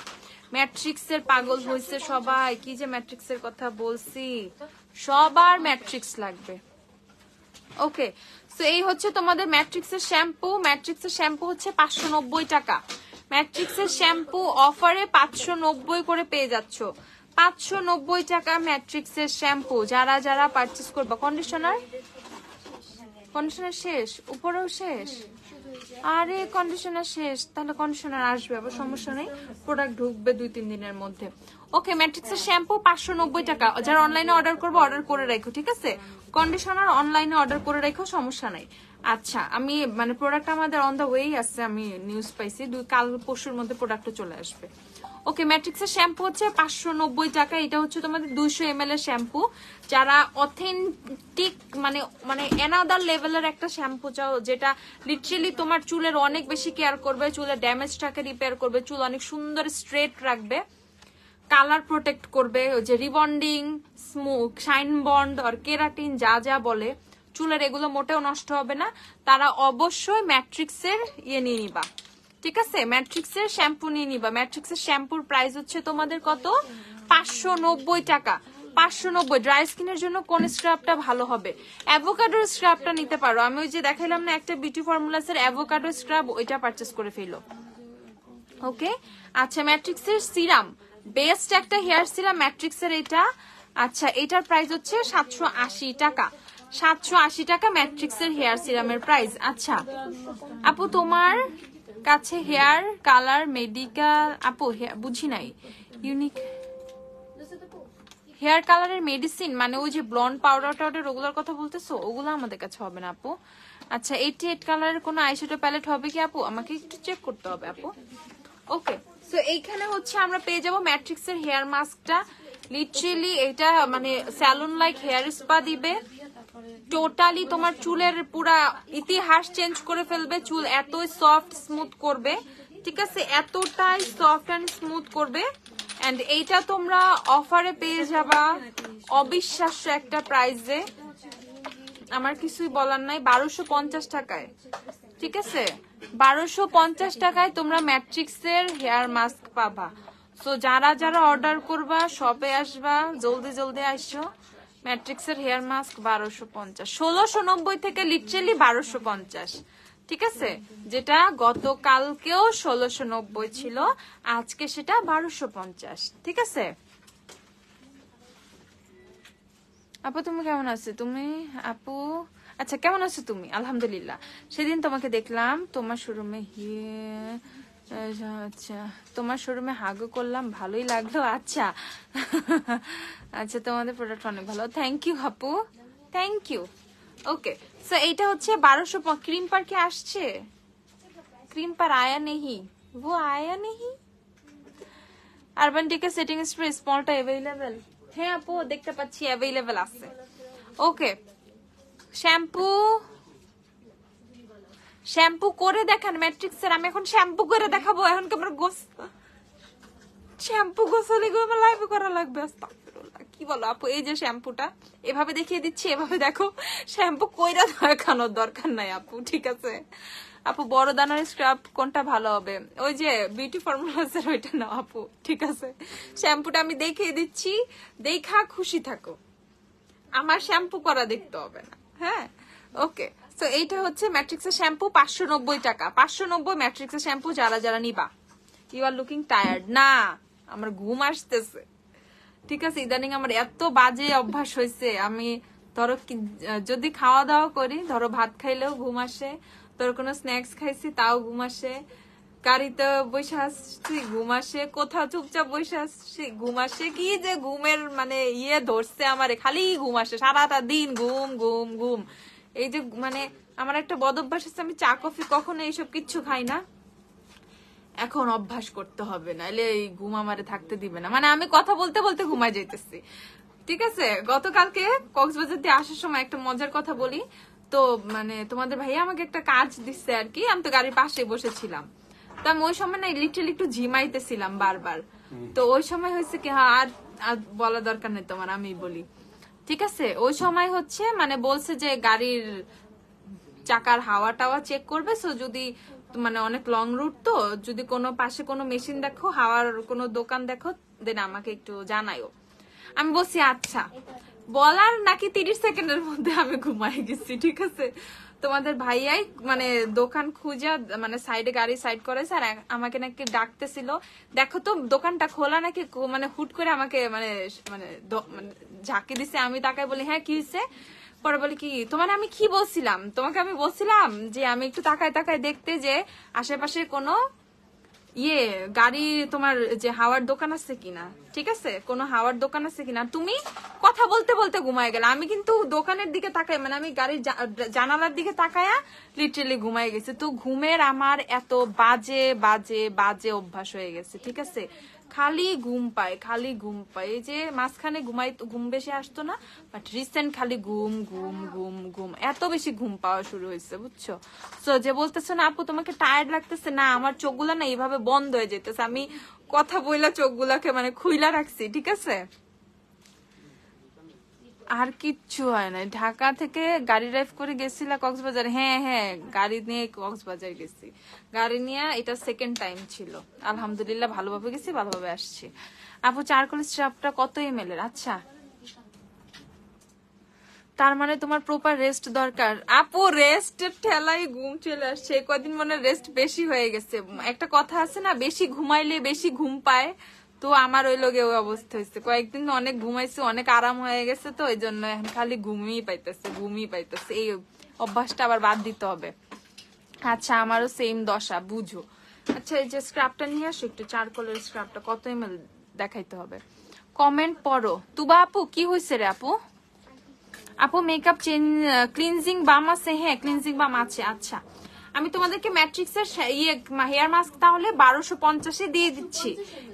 A: ম্যাট্রিক্সের পাগল হয়েছে সবাই, কি যে ম্যাট্রিক্সের কথা বলছি, সবার ম্যাট্রিক্স লাগবে। ওকে, সো এই হচ্ছে তোমাদের ম্যাট্রিক্সের শ্যাম্পু। ম্যাট্রিক্সের শ্যাম্পু হচ্ছে 590 টাকা। ম্যাট্রিক্সের শ্যাম্পু অফারে 590 করে পেয়ে যাচ্ছ। 590 টাকা ম্যাট্রিক্সের শ্যাম্পু। যারা যারা পারচেস করবা। কন্ডিশনার শেষ, উপরেও শেষ। আরে কন্ডিশনার শেষ, তাহলে কন্ডিশনার আসবে, আবার সমস্যা নেই, প্রোডাক্ট ঢুকবে 2-3 দিনের মধ্যে। ওকে, ম্যাট্রিক্সের শ্যাম্পু 590 টাকা। যারা অনলাইনে অর্ডার করবো অর্ডার করে রাখো, ঠিক আছে? কন্ডিশনার অনলাইনে অর্ডার করে রাখো, সমস্যা নাই। আচ্ছা, আমি মানে প্রোডাক্ট আমাদের অন দা ওয়েই আছে, আমি নিউজ পাইছি, কাল পরশুর মধ্যে প্রোডাক্টটা চলে আসবে। ওকে, ম্যাট্রিক্সের শ্যাম্পু হচ্ছে 590 টাকা। এটা হচ্ছে তোমাদের 200 ml এর শ্যাম্পু। যারা অথেন্টিক মানে মানে অ্যানাদার লেভেলের একটা শ্যাম্পু চাও, যেটা লিটারালি তোমার চুলের অনেক বেশি কেয়ার করবে, চুলের ড্যামেজটাকে রিপেয়ার করবে, চুল অনেক সুন্দর স্ট্রেট রাখবে, কালার প্রোটেক্ট করবে, ওই যে রিবন্ডিং, স্মুথ, শাইন বন্ড আর কেরাটিন যা যা বলে, চুলের এগুলো মোটেও নষ্ট হবে না। তারা অবশ্যই ম্যাট্রিক্সের নিয়ে নিবা, ঠিক আছে? ম্যাট্রিক্সের শ্যাম্পু নিয়ে নিবা। ম্যাট্রিক্সের শ্যাম্পুর প্রাইস হচ্ছে তোমাদের কত? 590 টাকা। 590। ড্রাই স্কিনের জন্য কোন স্ক্রাবটা ভালো হবে? অ্যাভোকাডোর স্ক্রাবটা নিতে পারো। আমি ওই যে দেখাইলাম না একটা বিউটি ফর্মুলাসের অ্যাভোকাডো স্ক্রাব, ওইটা পারচেস করে ফেলো। ওকে, আচ্ছা, ম্যাট্রিক্সের সিরাম, বেস্ট একটা হেয়ার সিরাম ম্যাট্রিক্সের এটা। আচ্ছা, এটার প্রাইস হচ্ছে 780 টাকা। 780 টাকা ম্যাট্রিক্সের হেয়ার সিরামের প্রাইস। আচ্ছা আপু, তোমার কাছে হেয়ার কালার মেডিকেল, আপু বুঝি নাই, ইউনিক হেয়ার কালারের মেডিসিন মানে ওই যে ব্লন্ড পাউডার টাউডার ওগুলোর কথা বলতেছো? ওগুলো আমাদের কাছে হবে না আপু। আচ্ছা, 88 কালারের কোনো আইশ্যাডো প্যালেট হবে কি আপু? আমাকে একটু চেক করতে হবে আপু। ওকে, সো এইখানে হচ্ছে আমরা পেয়ে যাবো ম্যাট্রিক্সের হেয়ার মাস্কটা। লিটারালি এটা মানে স্যালুন লাইক হেয়ার স্পা দিবে, টোটালি তোমার চুলের পুরা ইতিহাস চেঞ্জ করে ফেলবে। চুল এত সফট স্মুথ করবে, ঠিক আছে? এতটাই সফট এন্ড স্মুথ করবে। এন্ড এইটা তোমরা অফারে পেয়ে যাবা অবিশ্বাস্য একটা প্রাইসে, আমার কিছুই বলার নাই, 1250 টাকায়, ঠিক আছে? 1250 টাকায় তোমরা ম্যাট্রিক্সের হেয়ার মাস্ক পাবা। সো যারা যারা অর্ডার করবা শপে আসবা, জলদি জলদি আসো। ম্যাট্রিক্সের হেয়ার মাস্ক 1250, 1690 থেকে লিটারালি 1250, ঠিক আছে? যেটা গতকালকেও 1690 ছিল, আজকে সেটা 1250, ঠিক আছে? আপু তুমি কেমন আছো? তুমি আপু আচ্ছা কেমন আছো তুমি? আলহামদুলিল্লাহ। সেদিন তোমাকে দেখলাম তোমার শোরুমে, আচ্ছা তোমার শোরুমে হাগও করলাম, ভালোই লাগলো। আচ্ছা আচ্ছা, তোমাদের প্রোডাক্ট অনেক ভালো, থ্যাংক ইউ আপু, থ্যাংক ইউ। ওকে, সো এইটা হচ্ছে 1200। ক্রিম পার কে আসছে? ক্রিম পার আয়া নেহি, वो आया नहीं। আরবান ডিকে সেটিং স্প্রে স্মলটা अवेलेबल? হ্যাঁ আপু, দেখতে পাচ্ছি অ্যাভেলেবেল আছে। ওকে, শ্যাম্পু করে দেখান ম্যাট্রিক্সের। আমি এখন শ্যাম্পু করে দেখাবো, এখন কি আমার শ্যাম্পু গোসলে গো আমার লাইভ করা লাগবে? আস্তাগফিরুল্লাহ, কি বলো আপু? এই যে শ্যাম্পুটা এভাবে দেখিয়ে দিচ্ছি, এভাবে দেখো। শ্যাম্পু কইরা দেখানোর দরকার নাই আপু, ঠিক আছে? আপু বড় দানার স্ক্রাব কোনটা ভালো হবে? ওই যে বিউটি ফর্মুলাসের ওইটা নাও আপু, ঠিক আছে? শ্যাম্পুটা আমি দেখিয়ে দিচ্ছি, দেখা খুশি থাকো, আমার শ্যাম্পু করা দেখতে হবে না। হ্যাঁ, ওকে, তো এইটা হচ্ছে ম্যাট্রিক্সের শ্যাম্পু 590 টাকা। 590 ম্যাট্রিক্সের শ্যাম্পু। যারা যারা নিবা, ইউ আর লুকিং টায়ার্ড না, আমার ঘুম আসতেছে, ঠিক আছে? ইদানিং আমার এত বাজে অভ্যাস হয়েছে, আমি ধরো যদি খাওয়া দাওয়া করি, ধরো ভাত খাইলেও ঘুম আসে, ধরো কোনো স্ন্যাক্স খাইছি তাও ঘুম আসে, গাড়িতে বসে আসছি ঘুম আসে, কোথাও চুপচাপ বসে আসছি ঘুম আসে, কি যে ঘুমের মানে ধরছে আমার, খালি ঘুম আসে সারাটা দিন, ঘুম ঘুম ঘুম। এই যে মানে আমার একটা বদ অভ্যাস আছে, আমি চা কফি কখনো এইসব কিচ্ছু খাই না, এখন অভ্যাস করতে হবে, নাহলে এই ঘুম আমারে থাকতে দিবে না। মানে আমি কথা বলতে বলতে ঘুমাই যাইতেছি, ঠিক আছে? গতকালকে কক্সবাজার দিয়ে আসার সময় একটা মজার কথা বলি তো, মানে তোমাদের ভাইয়া আমাকে একটা কাজ দিচ্ছে আর কি, আমি তো গাড়ির পাশে বসেছিলাম, তো আমি ওই সময় না লিটারালি একটু ঝিমাইতেছিলাম বারবার। তো ওই সময় হয়েছে কি, হ্যাঁ আর বলা দরকার নেই তোমার, আমি বলি, ঠিক আছে? ওই সময় হচ্ছে মানে বলছে যে গাড়ির চাকার হাওয়া টাওয়া চেক করবে, সো যদি মানে অনেক লং রুট, তো যদি কোনো পাশে কোনো মেশিন দেখো, হাওয়ার কোনো দোকান দেখো, দেন আমাকে একটু জানাইও। আমি বলছি আচ্ছা, বলার নাকি 30 সেকেন্ডের মধ্যে আমি ঘুমাই গেছি, ঠিক আছে। তোমাদের ভাইয়াই মানে দোকান খুঁজা মানে সাইডে গাড়ি সাইড করেছে আর আমাকে নাকি ডাকতেছিল, দেখো তো দোকানটা খোলা নাকি, মানে হুট করে আমাকে মানে মানে ঝাঁকি দিছে। আমি তাকে বলি হ্যাঁ কি হয়েছে, পরে বলি কি তোমার আমি কি বলছিলাম, তোমাকে আমি বলছিলাম যে আমি একটু তাকায় তাকায় দেখতে যে আশেপাশে কোনো গাড়ি তোমার যে হাওয়ার দোকান আছে কিনা, ঠিক আছে, কোনো হাওয়ার দোকান আছে কিনা। তুমি কথা বলতে বলতে ঘুমায় গেলে, আমি কিন্তু দোকানের দিকে তাকাই মানে আমি গাড়ির জানালার দিকে তাকায়া লিটারালি ঘুমায় গেছি। তো ঘুমের আমার এত বাজে বাজে বাজে অভ্যাস হয়ে গেছে, ঠিক আছে। খালি ঘুম পায়, খালি ঘুম পায়। এই যে মাঝখানে ঘুম বেশি আসতো না, বাট রিসেন্ট খালি ঘুম ঘুম ঘুম ঘুম, এত বেশি ঘুম পাওয়া শুরু হয়েছে, বুঝছো। তো যে বলতেছো না আপু তোমাকে টায়ার্ড লাগতেছে, না আমার চোখগুলা না এইভাবে বন্ধ হয়ে যেতেছে, আমি কথা বইলা চোখগুলাকে মানে খুইলা রাখছি, ঠিক আছে। আর কিচ্ছু হয় না। ঢাকা থেকে গাড়ি ড্রাইভ করে গেছিলা কক্সবাজার? হ্যাঁ হ্যাঁ, গাড়ি নিয়ে কক্সবাজার গেছি, গাড়ি নিয়ে এটা সেকেন্ড টাইম ছিল। আলহামদুলিল্লাহ ভালোভাবে গেছি, ভালোভাবে আসছি। আপু চারকোল স্ট্রাপটা কত ml এর? আচ্ছা, তার মানে তোমার প্রপার রেস্ট দরকার। আপু রেস্টের ঠেলাই ঘুম চলে আসছে, কদিন মনে রেস্ট বেশি হয়ে গেছে। একটা কথা আছে না, বেশি ঘুমাইলে বেশি ঘুম পায়, তো আমার ওই লগে ওই অবস্থা হয়েছে। কয়েকদিন অনেক ঘুমাইছি, অনেক আরাম হয়ে গেছে, তো এই জন্য এখন খালি ঘুমিয়ে পাইতেছে। এই অভ্যাসটা আবার বাদ দিতে হবে। আচ্ছা আমারও সেম দশা, বুঝো। আচ্ছা এই যে স্ক্রাবটা নিয়ে আসো একটু, চারকোলের স্ক্রাবটা কত ml দেখাইতে হবে। কমেন্ট পড়ো। তুবা আপু কি হয়েছে রে আপু? আপু মেকআপ ক্লিনজিং বাম আছে? হ্যাঁ ক্লিনজিং বাম আছে। আচ্ছা আমি তোমাদেরকে ম্যাট্রিক্সের হেয়ার মাস্ক তাহলে 1250 দিয়ে দিচ্ছি।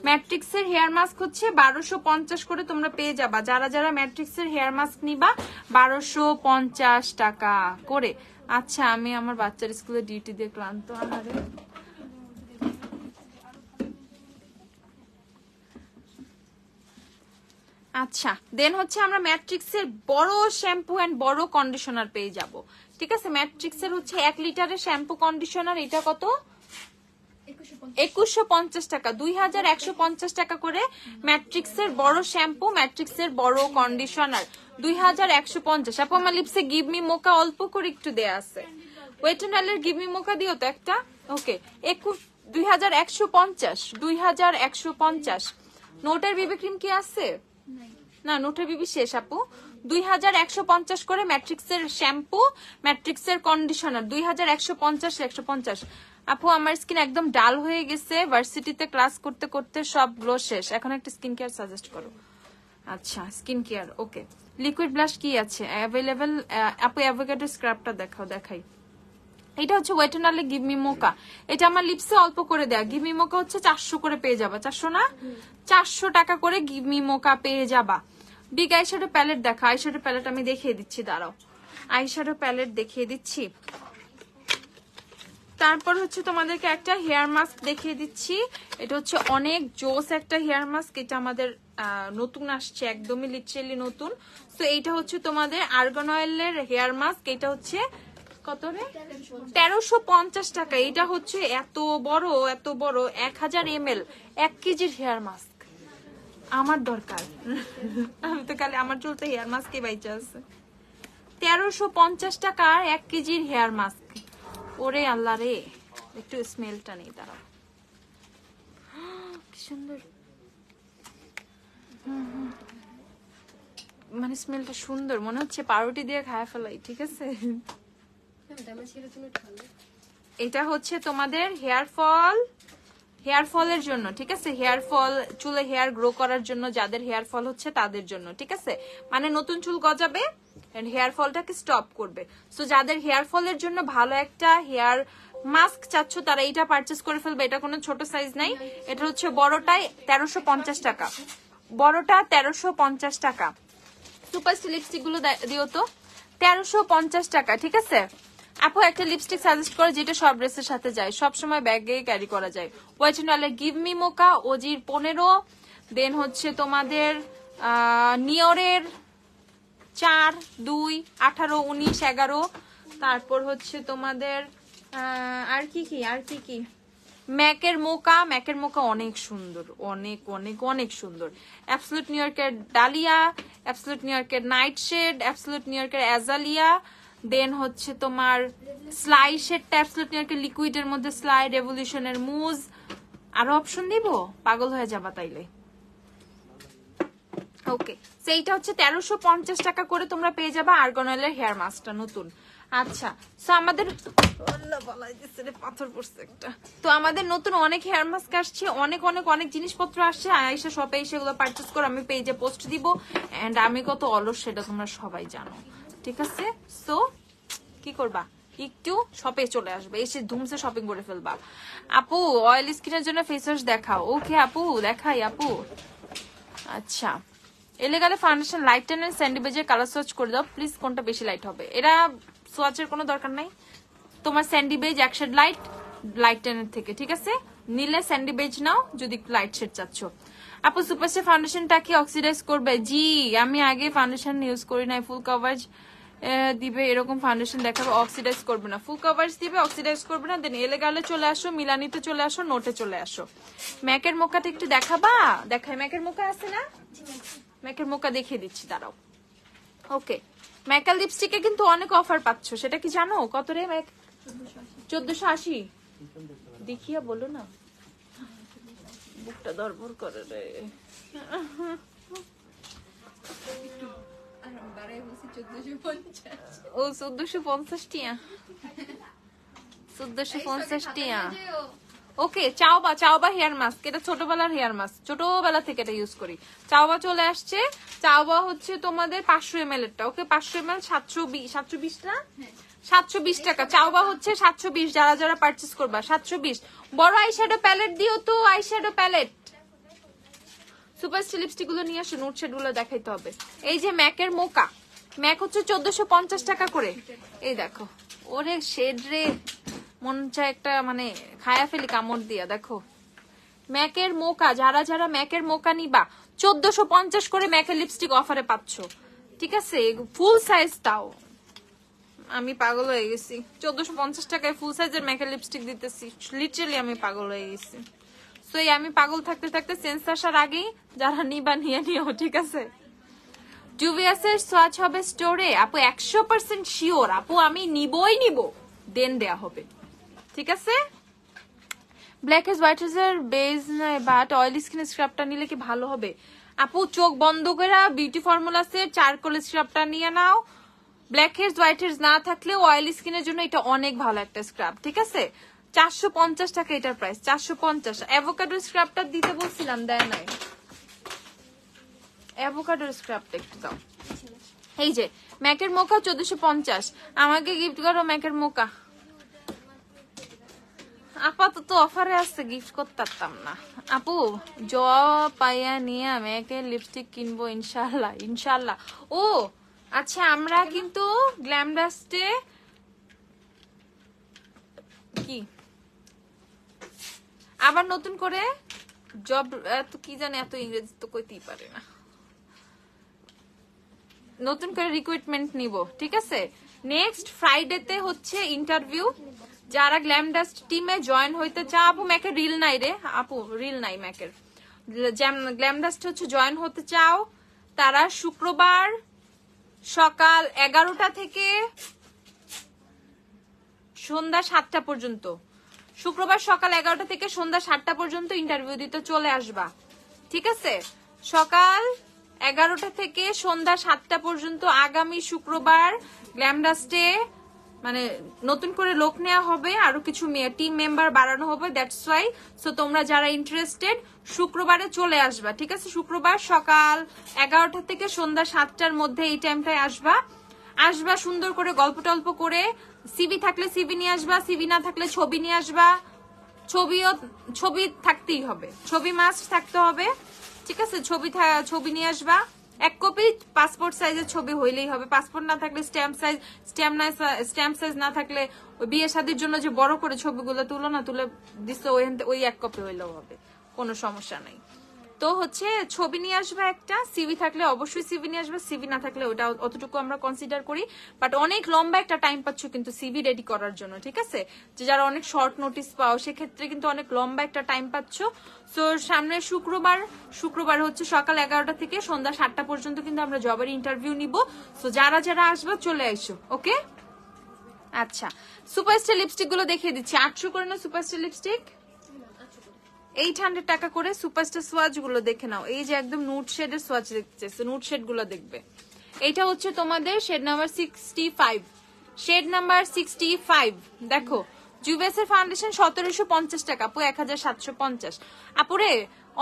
A: ম্যাট্রিক্সের হেয়ার মাস্ক হচ্ছে 1250 করে তোমরা পেয়ে যাবা, যারা যারা ম্যাট্রিক্সের হেয়ার মাস্ক নিবা 1250 টাকা করে। আচ্ছা আমি আমার বাচ্চার স্কুলে ডিউটি দিয়ে ক্লান্ত। আমারে আচ্ছা দেন হচ্ছে আমরা ম্যাট্রিক্সের বড় শ্যাম্পু এন্ড বড় কন্ডিশনার পেয়ে যাব, ঠিক আছে। ম্যাট্রিক্সের হচ্ছে 1 লিটারের শ্যাম্পু কন্ডিশনার, এটা কত? 2150 টাকা, 2150 টাকা করে ম্যাট্রিক্সের বড় শ্যাম্পু, ম্যাট্রিক্সের বড় কন্ডিশনার 2150। আপু আমার লিপসে গিভ মি মোকা অল্প করে একটু দেয়া আছে, ওয়েট এন্ড ওয়াইল্ডের গিভ মি মোকা দিও তো একটা। ওকে 2150 নোটের বিবি ক্রিম কি আছে? না নোটের বিবি শেষ আপু। 2150 করে ম্যাট্রিক্সের শ্যাম্পু, ম্যাট্রিক্সের কন্ডিশনার 2150। আপু আমার স্কিন একদম ডাল হয়ে গেছে, ভার্সিটিতে ক্লাস করতে করতে সব গ্লো শেষ, এখন একটা স্কিন কেয়ার সাজেস্ট করো। আচ্ছা স্কিন কেয়ার, ওকে লিকুইড ব্লাশ কি আছে অ্যাভেলেবেল? আপু অ্যাভোকাডো স্ক্রাবটা দেখাই। এটা হচ্ছে ওয়েট এন্ড ওয়াইল্ডের গিভ মি মোকা, এটা আমার লিপসে অল্প করে দেয়া। গিভ মি মোকা হচ্ছে 400 করে পেয়ে যাবা, 400 না 400 টাকা করে গিভ মি মোকা পেয়ে যাবা। বিগ আইশ্যাডো প্যালেট দেখা, আইশ্যাডো প্যালেট আমি দেখিয়ে দিচ্ছি, দাঁড়াও আইশ্যাডো প্যালেট দেখিয়ে দিচ্ছি। তারপর হচ্ছে তোমাদেরকে একটা হেয়ার মাস্ক দেখিয়ে দিচ্ছি, এটা হচ্ছে অনেক জোস একটা হেয়ার মাস্ক, এটা আমাদের নতুন আসছে, একদমই লিটারেলি নতুন। তো এইটা হচ্ছে তোমাদের আর্গান অয়েলের হেয়ার মাস্ক, এটা হচ্ছে কত রে? 1350 টাকা। এটা হচ্ছে এত বড় 1000 ml 1 কেজির হেয়ার মাস্ক, আমার দরকার। আমি তো খালি আমার চলতে হেয়ার মাস্কই বাইচা আছে। 1350 টাকার 1 কেজির হেয়ার মাস্ক, ওরে আল্লাহ রে। একটু স্মেলটা নেই, দাঁড়াও, কি সুন্দর, মানে স্মেলটা সুন্দর, মনে হচ্ছে পাউরুটি দিয়ে খায় ফেলাই, ঠিক আছে। এটা হচ্ছে তোমাদের হেয়ার ফলের জন্য, ঠিক আছে। হেয়ার ফল, চুলে হেয়ার গ্রো করার জন্য, যাদের হেয়ার ফল হচ্ছে তাদের জন্য, ঠিক আছে। মানে নতুন চুল গজাবে এন্ড হেয়ার ফলটাকে স্টপ করবে। সো যাদের হেয়ার ফলের জন্য ভালো একটা হেয়ার মাস্ক চাচ্ছ তারা এইটা পারচেজ করে ফেলবে। এটা কোনো ছোট সাইজ নাই, এটা হচ্ছে বড়টাই 1350 টাকা, বড়টা 1350 টাকা। সুপার লিপস্টিক গুলো দিও তো, 1350 টাকা, ঠিক আছে। আপু একটা লিপস্টিক সাজেস্ট করে যেটা সব ড্রেসের সাথে যায়, সব সময় ব্যাগে ক্যারি করা যায়। ওয়েট এন্ড ওয়াইল্ডের গিভ মি মোকা ওজির 15, দেন হচ্ছে তোমাদের নিওরের 4, 2, 18, 19, 11, তারপর হচ্ছে তোমাদের আর কি ম্যাকের মোকা অনেক সুন্দর, অনেক অনেক অনেক সুন্দর। অ্যাবসলিউট নিউ ইয়র্কের ডালিয়া, অ্যাবসলিউট নিউ ইয়র্কের নাইট শেড, অ্যাবসলিউট নিউ ইয়র্কের অ্যাজালিয়া, দেন হচ্ছে তোমার স্লাই শেডটা অ্যাবসলিউট নিউ ইয়র্কের লিকুইডের মধ্যে স্লাই, রেভলিউশনের মুজ। আরো অপশন দিব, পাগল হয়ে যাবা তাইলে। ওকে, সেইটা হচ্ছে 1350 টাকা করে তোমরা পেয়ে যাবা আর্গনয়েলের হেয়ার মাস্কটা নতুন। আচ্ছা, সো আমাদের পাথর পড়ছে একটা। তো আমাদের নতুন অনেক হেয়ার মাস্ক আসছে, অনেক অনেক অনেক জিনিসপত্র আসছে। আয়েশা শপে এসে এগুলো পারচেজ করো, আমি পেজে পোস্ট দিব। এন্ড আমি কত অলস সেটা তোমরা সবাই জানো, ঠিক আছে? সো কি করবা, একটু শপে চলে আসবে, এসে ধুমসে শপিং করে ফেলবা। আপু অয়েল স্কিনের জন্য ফেস ওয়াশ দেখাও। ওকে আপু, দেখাই আপু। আচ্ছা, এলেগালে foundation light ten and sandy বেজের কালার সোয়াচ করে দাও প্লিজ। কোনটা বেশি লাইট হবে? এরা সোয়াচের কোনো দরকার নাই, তোমার স্যান্ডি বেজ এক শেড লাইট, লাইট টেনের থেকে, ঠিক আছে? নিলে স্যান্ডি বেজ নাও যদি লাইট শেড চাচ্ছ। আপু সুপারস্টার ফাউন্ডেশনটা কি অক্সিডাইজ করবে? জি, আমি আগে ফাউন্ডেশন ইউজ করি নাই, ফুল কভারেজ দিবে এরকম ফাউন্ডেশন দেখাবে, অক্সিডাইজ করবে না। ফুল কভারেজ দিবে, অক্সিডাইজ করবে না। দেন এলেগালে চলে আসো, মিলানিতে চলে আসো, নোটে চলে আসো। ম্যাকের মোকাটা একটু দেখাবা? দেখাই, ম্যাকের মোকা আছে না? ম্যাকের মোকা দেখিয়ে দিচ্ছি, দাঁড়াও। ওকে, ম্যাকাল লিপস্টিকে কিন্তু অনেক অফার পাচ্ছ, সেটা কি জানো? কত রে ম্যাক? 1480। দেখিয়া বলো না, বুকটা দরবর করে রে। ও 1450 টিয়া, 1450 টিয়া। ওকে, চাওবা হেয়ার মাস্ক, এটা ছোটবেলার হেয়ার মাস্ক, ছোটবেলা থেকে এটা ইউজ করি। চাওবা চলে আসছে, চাওবা হচ্ছে তোমাদের 500 ml এরটা। ওকে, 500 ml 720 না, 720 টাকা। চাওবা হচ্ছে 720, যারা যারা পারচেজ করবা 720। বড় আইশ্যাডো প্যালেট দিও তো, আইশ্যাডো প্যালেট। সুপারস্টার লিপস্টিক গুলো নিয়ে আসো, নোট শেড গুলো দেখাইতে হবে। এই যে ম্যাকের মোকা, ম্যাক হচ্ছে 1450 টাকা করে। এই দেখো, ওরে শেড রে, মন চায় একটা মানে খায়া ফেলি কামড় দিয়া। দেখো ম্যাকের মোকা, যারা যারা ম্যাকের মোকা নিবা 1450 করে ম্যাকের লিপস্টিক অফারে পাচ্ছ, ঠিক আছে? ফুল সাইজ তাও, আমি পাগল হয়ে গেছি। 1450 টাকায় ফুল সাইজের ম্যাকের লিপস্টিক দিতেছি, লিটারালি আমি পাগল হয়ে গেছি। তো এই আমি পাগল থাকতে থাকতে সেন্স আসার আগেই যারা নিবা নিয়ে নিও, ঠিক আছে? জুভিয়াস এর সোয়াচ হবে স্টোরে আপু, 100% শিওর আপু, আমি নিবই নিব, দেন দেয়া হবে, ঠিক আছে? ব্ল্যাক হেজ হোয়াইট হেজ এর বেজ নয়, বাট অয়েলি স্কিন স্ক্রাবটা নিলে কি ভালো হবে? আপু চোখ বন্ধ করে বিউটি ফর্মুলাসের চারকোল স্ক্রাবটা নিয়ে নাও। ব্ল্যাক হেজ হোয়াইট হেজ না থাকলে অয়েলি স্কিনের জন্য এটা অনেক ভালো একটা স্ক্রাব, ঠিক আছে? 450 টাকা এটার প্রাইস, 450। অ্যাভোকাডো স্ক্রাবটা দিতে বলছিলাম, দেয় নাই। অ্যাভোকাডোর স্ক্রাবটা একটু দাও। এই যে ম্যাকের মোকা 1450, আমাকে গিফট করো ম্যাকের মোকা। আপাতত অফারে আসছে, গিফট করতে পারতাম না আপু। জ পাইয়া নিয়ে ম্যাকের লিপস্টিক কিনবো ইনশাল্লাহ, ইনশাল্লাহ। ও আচ্ছা, আমরা কিন্তু গ্ল্যামডাস্টে কি আবার নতুন করে জব, এত কি জানে, এত ইংরেজি তো কইতেই পারে না, নতুন করে রিক্রুটমেন্ট নিব, ঠিক আছে? নেক্সট ফ্রাইডেতে হচ্ছে ইন্টারভিউ। যারা গ্ল্যামডাস্ট টিমে জয়েন হইতে চাও, আপু ম্যাকের রিল নাই রে আপু, রিল নাই ম্যাকের। গ্ল্যামডাস্ট হচ্ছে জয়েন হতে চাও, তারা শুক্রবার সকাল 11টা থেকে সন্ধ্যা 7টা পর্যন্ত, শুক্রবার সকাল 11টা থেকে সন্ধ্যা 7টা পর্যন্ত ইন্টারভিউ দিতে চলে আসবা, ঠিক আছে? সকাল 11টা থেকে সন্ধ্যা 7টা পর্যন্ত আগামী শুক্রবার গ্ল্যামডাস্টে মানে নতুন করে লোক নেওয়া হবে, আরো কিছু টিম মেম্বার বাড়ানো হবে, দ্যাটস ওয়াই। সো তোমরা যারা ইন্টারেস্টেড শুক্রবারে চলে আসবা, ঠিক আছে? শুক্রবার সকাল 11টা থেকে সন্ধ্যা 7টার মধ্যে এই টাইমটায় আসবা। সুন্দর করে গল্প টল্প করে, সিভি থাকলে সিভি নিয়ে আসবা, সিভি না থাকলে ছবি নিয়ে আসবা। ছবি থাকতেই হবে, ছবি মাস্ট থাকতে হবে, ঠিক আছে? ছবি নিয়ে আসবা, 1 কপি পাসপোর্ট সাইজের ছবি হইলেই হবে। পাসপোর্ট না থাকলে স্ট্যাম্প সাইজ না থাকলে ওই বিয়ে শাদীর জন্য যে বড় করে ছবিগুলো তুলে দিচ্ছে, ওই 1 কপি হইলেও হবে, কোনো সমস্যা নাই। তো হচ্ছে ছবি নিয়ে আসবে একটা, সিভি থাকলে অবশ্যই সিভি নিয়ে আসবে, সিভি না থাকলে ওটা অতটুকু আমরা কনসিডার করি। বাট অনেক লম্বা একটা টাইম পাচ্ছ কিন্তু সিভি রেডি করার জন্য, ঠিক আছে? যে যারা অনেক শর্ট নোটিস পাও সেক্ষেত্রে কিন্তু অনেক লম্বা একটা টাইম পাচ্ছ। সো সামনে শুক্রবার হচ্ছে সকাল 11টা থেকে সন্ধ্যা 7টা পর্যন্ত কিন্তু আমরা জবের ইন্টারভিউ নিব। সো যারা যারা আসবে চলে আইসো, ওকে? আচ্ছা, সুপারস্টার লিপস্টিক গুলো দেখিয়ে দিচ্ছি। 800 করে না সুপারস্টার লিপস্টিক, 800 টাকা করে সুপারস্টার সোয়াচ গুলো দেখে নাও। এই যে একদম নুট শেডের সোয়াচ দেখতেছে, নুট শেড গুলো দেখবে। এটা হচ্ছে তোমাদের শেড নাম্বার 65, শেড নাম্বার 65। দেখো জুভেস এর ফাউন্ডেশন 1750 টাকা, আপু 1750। আপুরে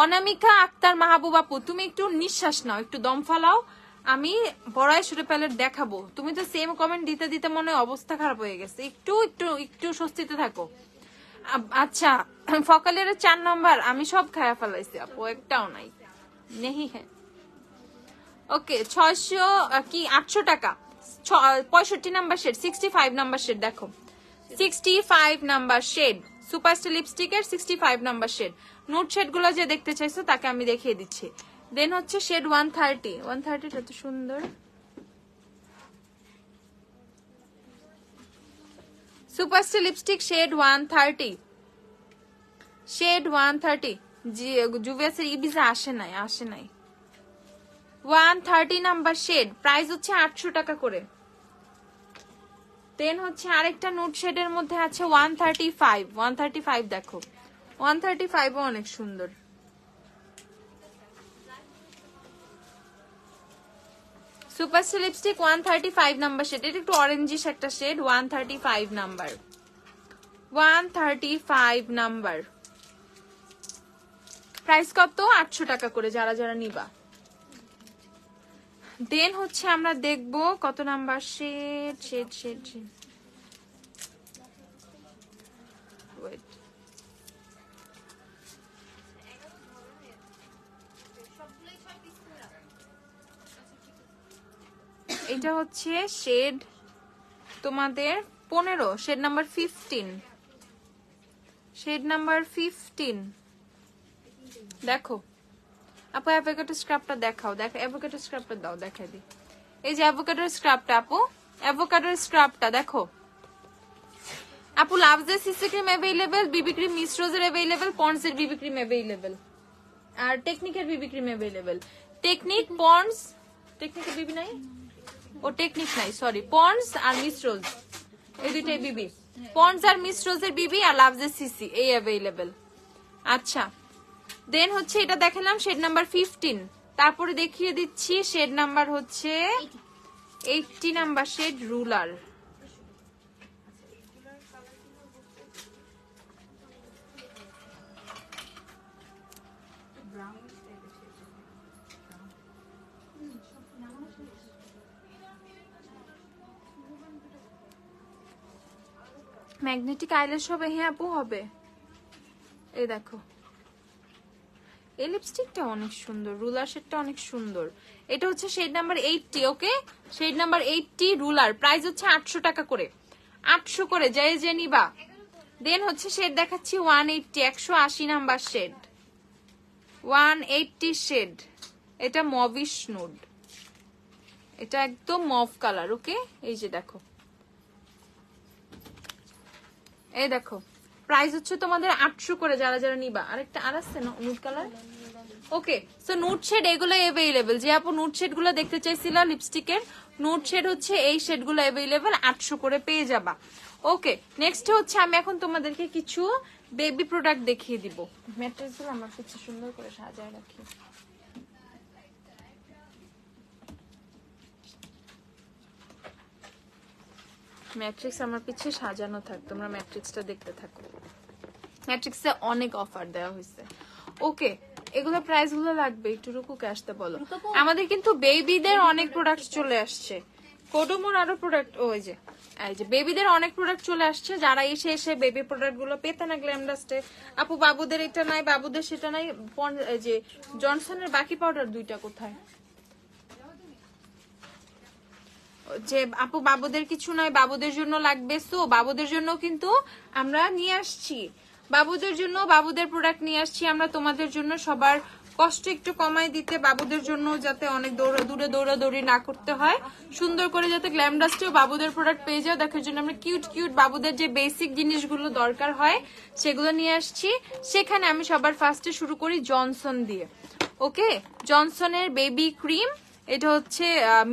A: অনামিকা আক্তার মাহবুব আপু, তুমি একটু নিঃশ্বাস নাও, একটু দম ফালাও, আমি বড়াই সুরে প্যালেট দেখাবো। তুমি তো সেম কমেন্ট দিতে দিতে মনে হয় অবস্থা খারাপ হয়ে গেছে, একটু একটু একটু স্বস্তিতে থাকো। আচ্ছা, ফকালের 4 নাম্বার আমি সব খায়া ফেলাইছি আপু, একটাও নাই, নেহি হ্যাঁ। ওকে 600 কি 800 টাকা, 65 নাম্বার শেড, 65 নাম্বার শেড। দেখো 65 নাম্বার শেড সুপারস্টার লিপস্টিকের 65 নাম্বার শেড। নোট শেড গুলো যে দেখতে চাইছো তাকে আমি দেখিয়ে দিচ্ছি। দেন হচ্ছে শেড 130 এত সুন্দর সুপারস্টার লিপস্টিক শেড 130, শেড 130। জুভিয়াসের ইবিজা আসে নাই 130 নাম্বার শেড, প্রাইস হচ্ছে 800 টাকা করে। দেন হচ্ছে আরেকটা নোট শেডের মধ্যে আছে 135 দেখো 135 ও অনেক সুন্দর। সুপারস্টার লিপস্টিক 135 নাম্বার শেড, এটা একটু অরেঞ্জিশ একটা শেড, 135 নাম্বার, 135 নাম্বার। প্রাইস কত? 800 টাকা করে যারা যারা নিবা। দেন হচ্ছে আমরা দেখবো কত নাম্বার শেড, এটা হচ্ছে শেড তোমাদের 15, শেড নাম্বার 15, শেড নাম্বার 15। দেখো আপু অ্যাভোকাডো স্ক্রাবটা দেখাও, দেখো অ্যাভোকাডো স্ক্রাবটা দাও, দেখাই দি। এই যে অ্যাভোকাডোর স্ক্রাবটা আপু, অ্যাভোকাডোর স্ক্রাবটা দেখো আপু। লাভজের CC cream available, BB cream Miss রোজের অ্যাভেলেবেল, পন্ডস এর বিবি ক্রিম অ্যাভেলেবেল, আর টেকনিকের BB cream available. Technic Pond's, টেকনিকের বিবি নাই, ও টেকনিক নাই সরি, পন্ডস আর মিস রোজ এই দুইটাই বিবি, পন্ডস আর মিস রোজের বিবি আর লাভজের সিসি এই অ্যাভেলেবেল। আচ্ছা দেন হচ্ছে এটা দেখালাম শেড নাম্বার 15, তারপরে দেখিয়ে দিচ্ছি শেড নাম্বার হচ্ছে 80 number shade ruler. Magnetic eyelash হবে, হ্যাঁ আপু হবে। এই দেখো এই লিপস্টিকটা অনেক সুন্দর, রুলার শেডটা অনেক সুন্দর। এটা হচ্ছে শেড নাম্বার 80, ওকে শেড নাম্বার 80 রুলার, প্রাইস হচ্ছে 800 টাকা করে, 800 করে যাই যে নিবা। দেন হচ্ছে শেড দেখাচ্ছি 180, 180 নাম্বার শেড, 180 শেড। এটা মভিশ নুড, এটা একদম মভ কালার, ওকে এই যে দেখো, এই দেখো প্রাইস হচ্ছে তোমাদের 800 করে যারা যারা নিবা। আরেকটা আর আছে না nude colour, okay so nude shade এগুলো अवेलेबल। যে আপু নুড শেড গুলো দেখতে চাইছিল লিপস্টিকের, নুড শেড হচ্ছে এই শেড গুলো अवेलेबल, 800 করে পেয়ে যাবা। ওকে নেক্সট হচ্ছে আমি এখন তোমাদেরকে কিছু বেবি প্রোডাক্ট দেখিয়ে দিব। ম্যাট্রেস গুলো আমার কিছু সুন্দর করে সাজায় রাখি। ম্যাট্রিক্স আমার পিছে সাজানো থাক, তোমরা ম্যাট্রিক্সটা দেখতে থাকো। ম্যাট্রিক্সে অনেক অফার দেওয়া হয়েছে। ওকে এগুলো প্রাইস গুলো লাগবে, একটু রুকুকে আসতে বলো। আমাদের কিন্তু বেবিদের অনেক প্রোডাক্ট চলে আসছে, কোডোমোর আরো প্রোডাক্ট, ওই যে এই যে বেবিদের অনেক প্রোডাক্ট চলে আসছে। যারা এসে এসে বেবি প্রোডাক্ট গুলো পেতে না গ্ল্যামডাস্টে, আপু বাবুদের এটা নাই, বাবুদের সেটা নাই, এই যে জনসনের বাকি পাউডার দুইটা কোথায়, যে আপু বাবুদের কিছু নয়, বাবুদের জন্য লাগবে। সো বাবুদের জন্য কিন্তু আমরা নিয়ে আসছি, বাবুদের জন্য বাবুদের প্রোডাক্ট নিয়ে আসছি আমরা তোমাদের জন্য। সবার কষ্ট একটু কমাই দিতে বাবুদের জন্য, যাতে অনেক দৌড়াদৌড়ি না করতে হয়, সুন্দর করে যাতে গ্ল্যাম ডাস্টেও বাবুদের প্রোডাক্ট পেয়ে যাও। দেখার জন্য আমরা কিউট বাবুদের যে বেসিক জিনিসগুলো দরকার হয় সেগুলো নিয়ে আসছি। সেখানে আমি সবার ফার্স্টে শুরু করি জনসন দিয়ে। ওকে, জনসনের বেবি ক্রিম, এটা হচ্ছে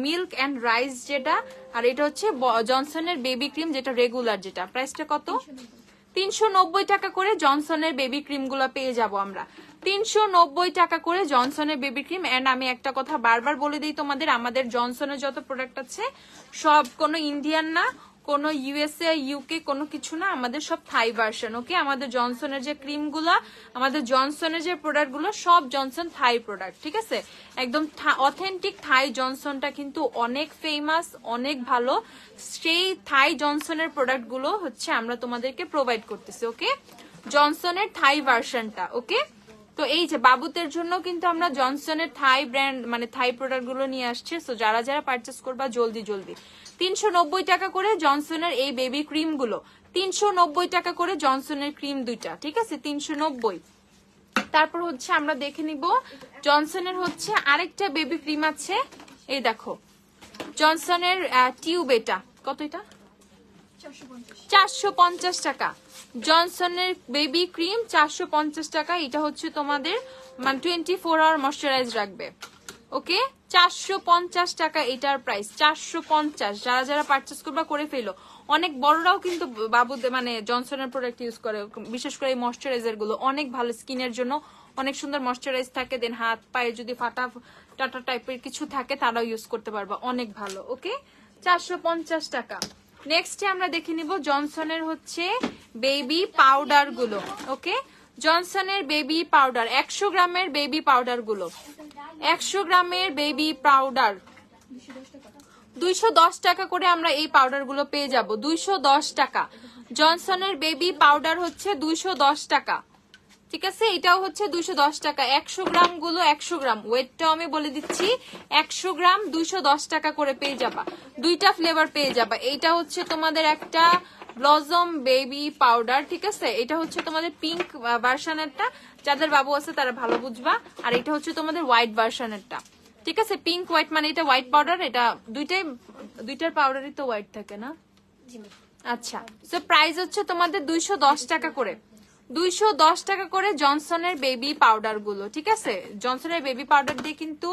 A: মিল্ক অ্যান্ড রাইস যেটা, আর এটা হচ্ছে জনসনের বেবি ক্রিম যেটা রেগুলার, যেটা প্রাইসটা কত? 390 টাকা করে জনসনের বেবি ক্রিম গুলো পেয়ে যাব আমরা। 390 টাকা করে জনসনের বেবি ক্রিম। এন্ড আমি একটা কথা বারবার বলে দিই তোমাদের, আমাদের জনসনের যত প্রোডাক্ট আছে সব কোনো ইন্ডিয়ান না, কোনো ইউএসএ ইউকে কোনো কিছু না, আমাদের সব থাই ভার্সন। ওকে, আমাদের জনসনের যে ক্রিম গুলা, আমাদের জনসনের যে প্রোডাক্ট গুলো সব জনসন থাই প্রোডাক্ট, ঠিক আছে? একদম অথেন্টিক থাই জনসনটা কিন্তু অনেক ফেমাস, অনেক ভালো। সেই থাই জনসনের প্রোডাক্ট গুলো হচ্ছে আমরা তোমাদেরকে প্রোভাইড করতেছি। ওকে, জনসনের থাই ভার্সনটা। ওকে, তো এই যে বাবুদের জন্য কিন্তু আমরা জনসনের থাই ব্র্যান্ড মানে থাই প্রোডাক্ট গুলো নিয়ে আসছি। সো যারা যারা পারচেস করবা জলদি 390 টাকা করে জনসনের এই বেবি ক্রিম গুলো, 390 টাকা করে জনসনের ক্রিম দুইটা, ঠিক আছে? 390। তারপর হচ্ছে আমরা দেখে নিব জনসনের হচ্ছে আরেকটা বেবি ক্রিম আছে, এই দেখো জনসনের টিউব। এটা কত? এটা 450 টাকা। জনসনের বেবি ক্রিম 450 টাকা। এটা হচ্ছে তোমাদের মানে 24 আওয়ার ময়শ্চারাইজ রাখবে। ওকে, 450 টাকা এটার প্রাইস, 450। যারা যারা পারচেস করবা করে ফেলো। অনেক বড়রাও কিন্তু বাবুদের মানে জনসনের প্রোডাক্ট ইউজ করে, বিশেষ করে এই ময়শ্চারাইজার গুলো অনেক ভালো স্কিনের জন্য, অনেক সুন্দর ময়শ্চারাইজ থাকে। দেন হাত পায়ে যদি ফাটা টাটা টাইপের কিছু থাকে তারাও ইউজ করতে পারবা, অনেক ভালো। ওকে, 450 টাকা। নেক্সটে আমরা দেখে নিব জনসনের হচ্ছে বেবি পাউডার গুলো। ওকে, জনসনের বেবি পাউডার 100 গ্রামের বেবি পাউডার গুলো, 100 গ্রামের বেবি পাউডার 210 টাকা করে আমরা এই পাউডার গুলো পেয়ে যাব। 210 টাকা জনসনের বেবি পাউডার হচ্ছে 210 টাকা, ঠিক আছে? এটাও হচ্ছে 210 টাকা। 100 গ্রাম গুলো 100 গ্রাম, ওয়েটটাও আমি বলে দিচ্ছি, 100 গ্রাম 210 টাকা করে পেয়ে যাবা। দুইটা ফ্লেভার পেয়ে যাবা। এইটা হচ্ছে তোমাদের একটা ব্লজম বেবি পাউডার, ঠিক আছে? এটা হচ্ছে তোমাদের পিঙ্ক ভার্সনেরটা, যাদের বাবু আছে তারা ভালো বুঝবা। আর এটা হচ্ছে তোমাদের হোয়াইট ভার্সনেরটা, ঠিক আছে? পিঙ্ক হোয়াইট মানে এটা হোয়াইট পাউডার, এটা দুইটার পাউডারই তো হোয়াইট থাকে না? আচ্ছা, সো প্রাইস হচ্ছে তোমাদের 210 টাকা করে, 210 টাকা করে জনসনের বেবি পাউডার গুলো, ঠিক আছে? জনসনের বেবি পাউডার দিয়ে কিন্তু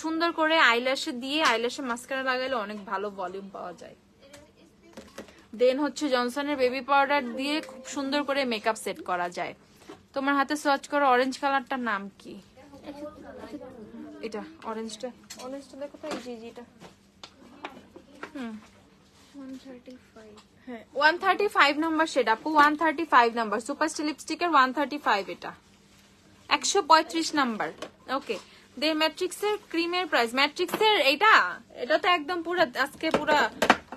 A: সুন্দর করে আইল্যাশে দিয়ে আইল্যাশে মাস্কারা লাগাইলে অনেক ভালো ভলিউম পাওয়া যায়। দেন হচ্ছে জনসনের বেবি পাউডার দিয়ে খুব সুন্দর করে মেকআপ সেট করা যায়। তোমার হাতে সার্চ করো অরেঞ্জ কালারটার নাম কি? এটা অরেঞ্জটা দেখো তো, এই যে এটা 135 নাম্বার শেড আপু, 135 নাম্বার সুপার স্টিল লিপস্টিকের 135, এটা 135 নাম্বার। ওকে, দে ম্যাট্রিক্সের ক্রিমের প্রাইস, ম্যাট্রিক্সের এটা তো একদম পুরো আজকে পুরো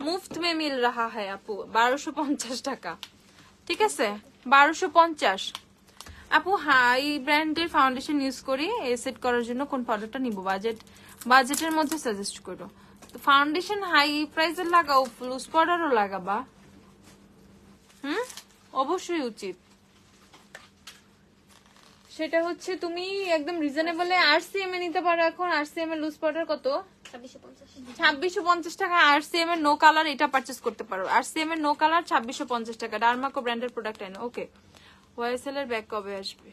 A: মুফত মে মিল রাহা হ্যায় আপু, 1250 টাকা, ঠিক আছে? 1250। আপু হাই ব্র্যান্ডের ফাউন্ডেশন ইউজ করি, এ সেট করার জন্য কোন পাউডারটা নিব? বাজেটের মধ্যে সাজেস্ট করো। ফাউন্ডেশন হাই প্রাইসের লাগাও, লুজ পাউডারও লাগাবা? অবশ্যই উচিত। সেটা হচ্ছে তুমি একদম রিজনেবলে আরসিএম এ নিতে পারো। এখন আরসিএম এর লুজ পাউডার কত? 2650 টাকা। আরসিএম এর নো কালার এটা পারচেজ করতে পারো। আরসিএম এর নো কালার 2650 টাকা। ডার্মাকো ব্র্যান্ডের প্রোডাক্ট এনে। ওকে, ওয়াইএসএল এর ব্যাগ কবে আসবে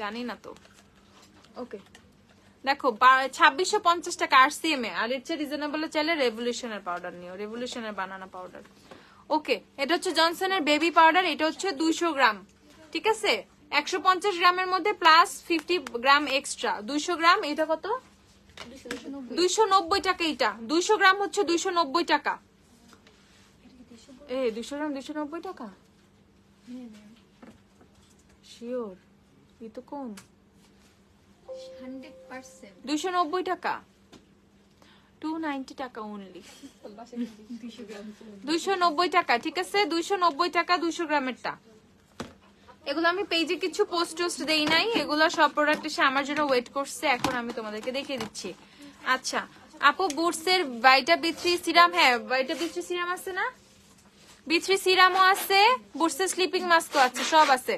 A: জানি না তো। ওকে, দেখো 2650 টাকা আরসিএম এ। আর এর চেয়ে রিজনেবল চাইলে রেভলিউশনের পাউডার নিও, রেভলিউশনের বানানা পাউডার। ওকে, এটা হচ্ছে জনসনের বেবি পাউডার, এটা হচ্ছে 200 গ্রাম, ঠিক আছে? 150 গ্রামের মধ্যে প্লাস 50 গ্রাম এক্সট্রা, 200 গ্রাম। এটা কত? 290 টাকা। এটা 200 গ্রাম হচ্ছে 290 টাকা। 200 গ্রাম 290 টাকা শিওর? এই তো কম, 100%। 290 টাকা, 290 টাকা অনলি, 290 টাকা, ঠিক আছে? 290 টাকা 200 গ্রামেরটা। এগুলো আমি পেজে কিছু পোস্ট দেই নাই, এগুলো সব প্রোডাক্ট এসে আমার জন্য ওয়েট করছে, এখন আমি তোমাদেরকে দেখিয়ে দিচ্ছি। আচ্ছা আপু, বুটস এর ভাইটা বি3 সিরাম, হ্যাঁ ভাইটা বি3 সিরাম আছে না? B3 সিরামও আছে, বুটসের স্লিপিং মাস্কও আছে, সব আছে।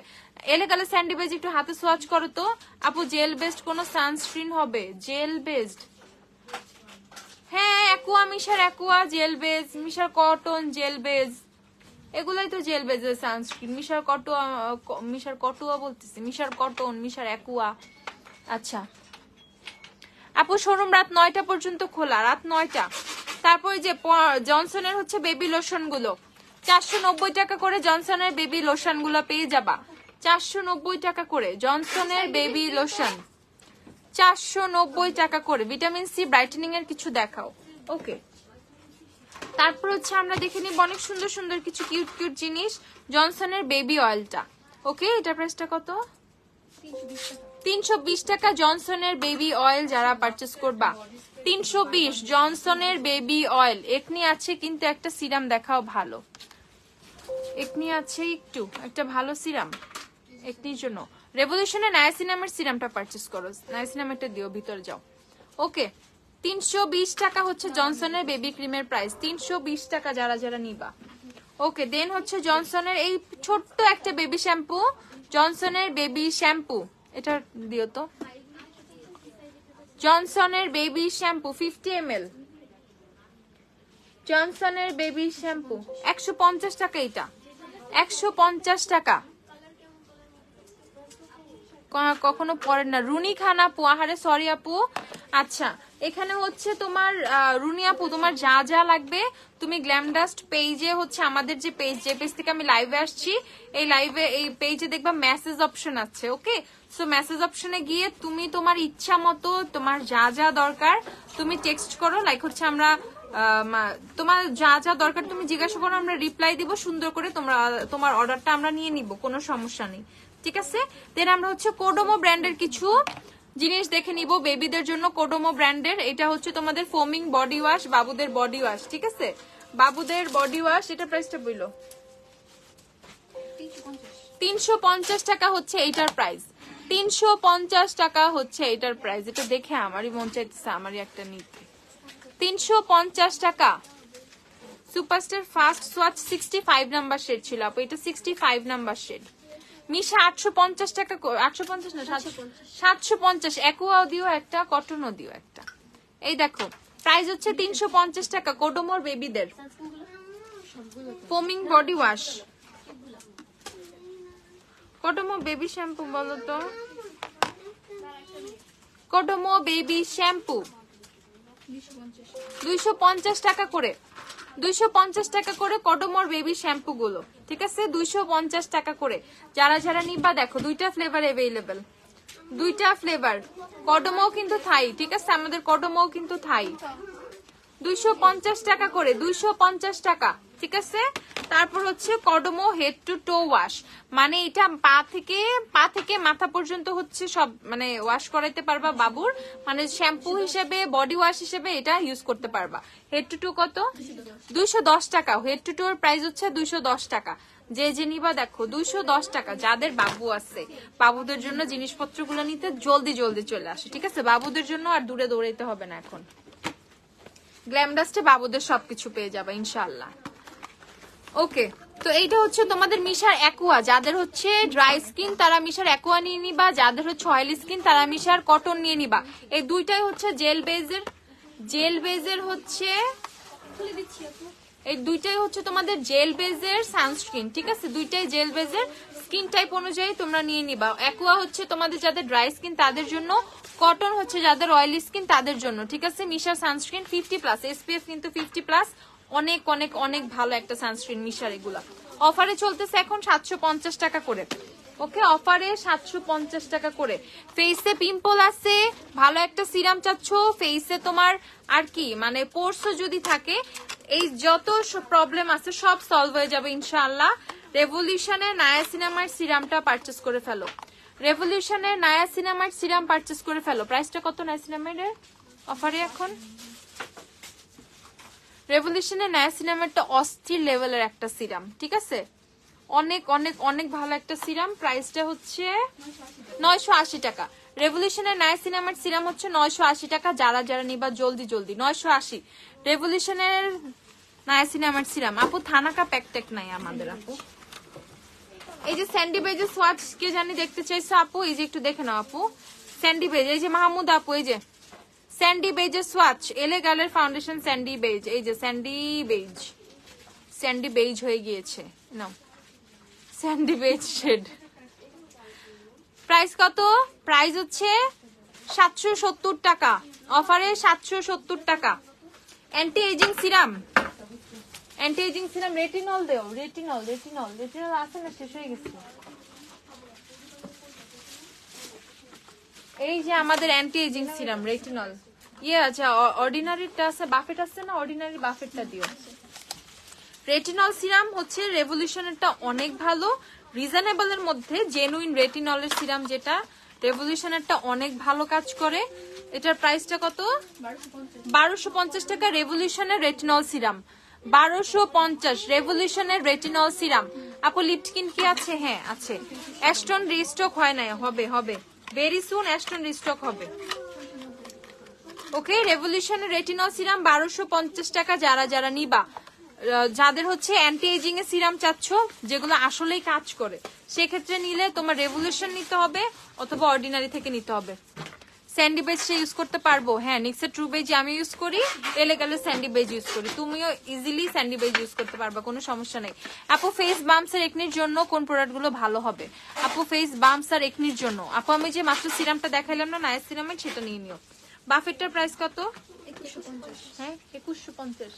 A: এলেকালে স্যান্ডি বেজ একটু হাতে সোয়াচ করো তো আপু। জেল বেসড কোন সানস্ক্রিন হবে? জেল বেসড, হ্যাঁ অ্যাকুয়া, মিশার অ্যাকুয়া জেল বেজ, মিশার কটন জেল বেজ, এগুলাই তো জেল বেজের সানস্ক্রিন। মিশার কটুয়া, মিশার কটুয়া বলতেছি, মিশার কটন, মিশার অ্যাকুয়া। আচ্ছা আপু শোরুম রাত 9টা পর্যন্ত খোলা, রাত 9টা। তারপরে যে জনসনের হচ্ছে বেবি লোশন গুলো 490 টাকা করে, জনসনের বেবি লোশন গুলো পেয়ে যাবা 490 টাকা করে। জনসনের বেবি লোশন 490 টাকা করে। ভিটামিন সি ব্রাইটেনিং এর কিছু দেখাও। ওকে, তারপর হচ্ছে আমরা দেখে নিব অনেক সুন্দর সুন্দর কিছু কিউট কিউট জিনিস। জনসনের বেবি অয়েলটা, ওকে এটা প্রাইসটা কত? 320 টাকা জনসনের বেবি অয়েল। যারা পারচেজ করবা 320 জনসনের বেবি অয়েল। একনি আছে কিন্তু একটা সিরাম দেখাও ভালো, একনি আছে একটু একটা ভালো সিরাম একনির জন্য। রেভলিউশনের নায়াসিনামের সিরামটা পারচেজ করো, নায়াসিনামেরটা দিও, ভিতরে যাও। ওকে 320 টাকা হচ্ছে জনসনের বেবি ক্রিমের প্রাইস, 320 টাকা যারা যারা নিবা। ওকে দেন হচ্ছে জনসনের এই ছোট্ট একটা বেবি শ্যাম্পু, জনসনের বেবি শ্যাম্পু, এটা দিও তো। জনসনের বেবি শ্যাম্পু 50 ml, জনসনের বেবি শ্যাম্পু 150 টাকা, এটা 150 টাকা। কখনো পড়েন না রুনি খান আপু, আহারে সরি আপু। আচ্ছা এখানে হচ্ছে তোমার রুনি আপু, তোমার যা যা লাগবে তুমি গ্ল্যামডাস্ট পেজে হচ্ছে, আমাদের যে পেজ, যে পেজ থেকে আমি লাইভে আসছি, এই লাইভে এই পেজে দেখবা মেসেজ অপশন আছে। ওকে সো মেসেজ অপশনে গিয়ে তুমি তোমার ইচ্ছা মতো তোমার যা যা দরকার তুমি টেক্সট করো। লাইক হচ্ছে আমরা তোমার যা যা দরকার তুমি জিজ্ঞাসা করো, আমরা রিপ্লাই দিব সুন্দর করে। তোমার অর্ডারটা আমরা নিয়ে নিব, কোনো সমস্যা নেই, ঠিক আছে। দেন আমরা হচ্ছে কোডোমো ব্র্যান্ডের কিছু জিনিস দেখে নিব বেবিদের জন্য। কোডোমো ব্র্যান্ডের এটা হচ্ছে তোমাদের ফোমিং বডি ওয়াশ, বাবুদের বডি ওয়াশ, ঠিক আছে। বাবুদের বডি ওয়াশ, এটা প্রাইসটা বললো 350 টাকা হচ্ছে এইটার প্রাইস, 350 টাকা হচ্ছে এইটার প্রাইস। এটা দেখে আমারই মন চাইতেছে আমারই একটা নিতে। 350 টাকা। Superstar fast swatch 65 number shade ছিল আপু, এটা 65 নাম্বার শেড। মিশা 850 টাকা, 850 না 750। অ্যাকুয়াও দিও একটা, কটনও দিও একটা। এই দেখো প্রাইস হচ্ছে 350 টাকা। কোডোমোর বেবিদের foaming body wash, Kodomo baby shampoo বলো তো, কোডোমো বেবি শ্যাম্পু 250 টাকা করে, 250 টাকা করে কোডোমোর বেবি শ্যাম্পু গুলো, ঠিক আছে 250 টাকা করে। যারা যারা নিবা দেখো দুইটা ফ্লেভার অ্যাভেলেবেল, দুইটা ফ্লেভার। কোডোমো কিন্তু থাই, ঠিক আছে, আমাদের কোডোমো কিন্তু থাই। 250 টাকা করে, 250 টাকা, ঠিক আছে। তারপর হচ্ছে Kodomo head to to wash, মানে এটা পা থেকে মাথা পর্যন্ত হচ্ছে সব মানে ওয়াশ করাইতে পারবা বাবুর, মানে শ্যাম্পু হিসেবে বডি ওয়াশ হিসেবে এটা ইউজ করতে পারবা। হেড টু টো কত? 210 টাকা। হেড টু টো এর প্রাইস হচ্ছে 210 টাকা। যে যে নিবা দেখো 210 টাকা। যাদের বাবু আছে বাবুদের জন্য জিনিসপত্রগুলো নিতে জলদি জলদি চলে আসে, ঠিক আছে। বাবুদের জন্য আর দূরে দৌড়াইতে হবে না এখন। গ্ল্যামডাস্টে বাবুদের সবকিছু পেয়ে যাবে ইনশাআল্লাহ। ওকে তো এইটা হচ্ছে তোমাদের মিশার অ্যাকুয়া। যাদের হচ্ছে ড্রাই স্কিন তারা মিশার অ্যাকুয়া নিয়ে নিবা, যাদের হচ্ছে অয়েলি স্কিন তারা মিশার কটন নিয়ে নিবা। এই দুইটাই হচ্ছে জেল বেজের হচ্ছে, এই দুইটাই হচ্ছে তোমাদের জেল বেজের সানস্ক্রিন, ঠিক আছে। দুইটাই জেল বেজের, স্কিন টাইপ অনুযায়ী তোমরা নিয়ে নিবা। অ্যাকুয়া হচ্ছে তোমাদের যাদের ড্রাই স্কিন তাদের জন্য, কটন হচ্ছে যাদের অয়েলি স্কিন তাদের জন্য, ঠিক আছে। মিশার সানস্ক্রিন 50+, SPF কিন্তু 50+, অনেক অনেক অনেক ভালো একটা সানস্ক্রিন মিশার। এগুলা অফারে চলতেছে এখন 750 টাকা করে। ওকে অফারে 750 টাকা করে। ফেসে পিম্পল আছে, ভালো একটা সিরাম চাচ্ছ, ফেসে তোমার আর কি মানে পোরসও যদি থাকে, এই যত প্রবলেম আছে সব সলভ হয়ে যাবে ইনশাআল্লাহ। রেভলিউশনের নায়াসিনামাইড সিরামটা পারচেজ করে ফেলো, রেভলিউশনের নায়াসিনামাইড সিরাম পারচেজ করে ফেলো। প্রাইসটা কত নায়াসিনামাইডের অফারে এখন? রেভলিউশনের নায়াসিনামাইডটা অস্থির লেভেলের একটা সিরাম, ঠিক আছে, অনেক অনেক অনেক ভালো একটা সিরাম। প্রাইসটা হচ্ছে 980 টাকা। রেভলিউশনের নায়াসিনামাইড সিরাম হচ্ছে 980 টাকা। যারা যারা নিবা জলদি জলদি 980। রেভলিউশনের নায়াসিনামাইড সিরাম। আপু থানাকা প্যাকটেক নাই আমাদের আপু। এই যে স্যান্ডি বেজের সোয়াচ কে জানি দেখতে চাইছে আপু, এই যে একটু দেখে নাও আপু। স্যান্ডি বেজ, এই যে মাহমুদ আপু, এই যে স্যান্ডি বেজের সোয়াচ, এলে গালের ফাউন্ডেশন স্যান্ডি বেজ, এই যে স্যান্ডি বেজ, স্যান্ডি বেজ হয়ে গিয়েছে now, sandy beige shade. Price কত? প্রাইস হচ্ছে 770 টাকা, অফারে 770 টাকা। Anti ageing serum, anti ageing serum retinol দেও, রেটিনল রেটিনল রেটিনল আছে না, শেষ হয়ে গেছে। এই যে আমাদের অ্যান্টি এজিং সিরাম রেটিনল ইয়ে আছে, অর্ডিনারিটা আছে, বাফেট আছে না, অর্ডিনারি বাফেটটা দিও। রেটিনল সিরাম হচ্ছে রেভলিউশনেরটা অনেক ভালো, রিজনেবলের মধ্যে জেনুইন রেটিনলের সিরাম যেটা, রেভলিউশনেরটা অনেক ভালো কাজ করে। এটার প্রাইসটা কত? 1250 টাকা রেভলিউশনের রেটিনল সিরাম, 1250 রেভলিউশনের রেটিনল সিরাম। আপু লিপস্কিন কি আছে? হ্যাঁ আছে। অ্যাস্টন রিস্টক হয় নাই, হবে হবে ভেরি সুন, অ্যাস্টন রিস্টক হবে। ওকে, রেভলিউশনের রেটিনল সিরাম 1250 টাকা। যারা যারা নিবা, যাদের হচ্ছে অ্যান্টি এজিং এর সিরাম চাচ্ছ যেগুলো আসলেই কাজ করে, সেক্ষেত্রে নিলে তোমার রেভলিউশন নিতে হবে অথবা অর্ডিনারি থেকে নিতে হবে। স্যান্ডি বেজটা ইউজ করতে পারবো? হ্যাঁ, নিক্সের ট্রু বেজ আমি ইউজ করি, এলেগালে স্যান্ডি বেজ ইউজ করি, তুমিও ইজিলি স্যান্ডি বেজ ইউজ করতে পারবা, কোনো সমস্যা নেই। আপু ফেস বাম্পস আর একনির জন্য কোন প্রোডাক্ট গুলো ভালো হবে? আপু ফেস বাম্পস আর একনির জন্য আপু আমি যে মাত্র সিরামটা দেখাইলাম না, নাইস সিরামের, সেটা নিয়ে নিও। বাফেটটার প্রাইস কত? 2150। হ্যাঁ 2150।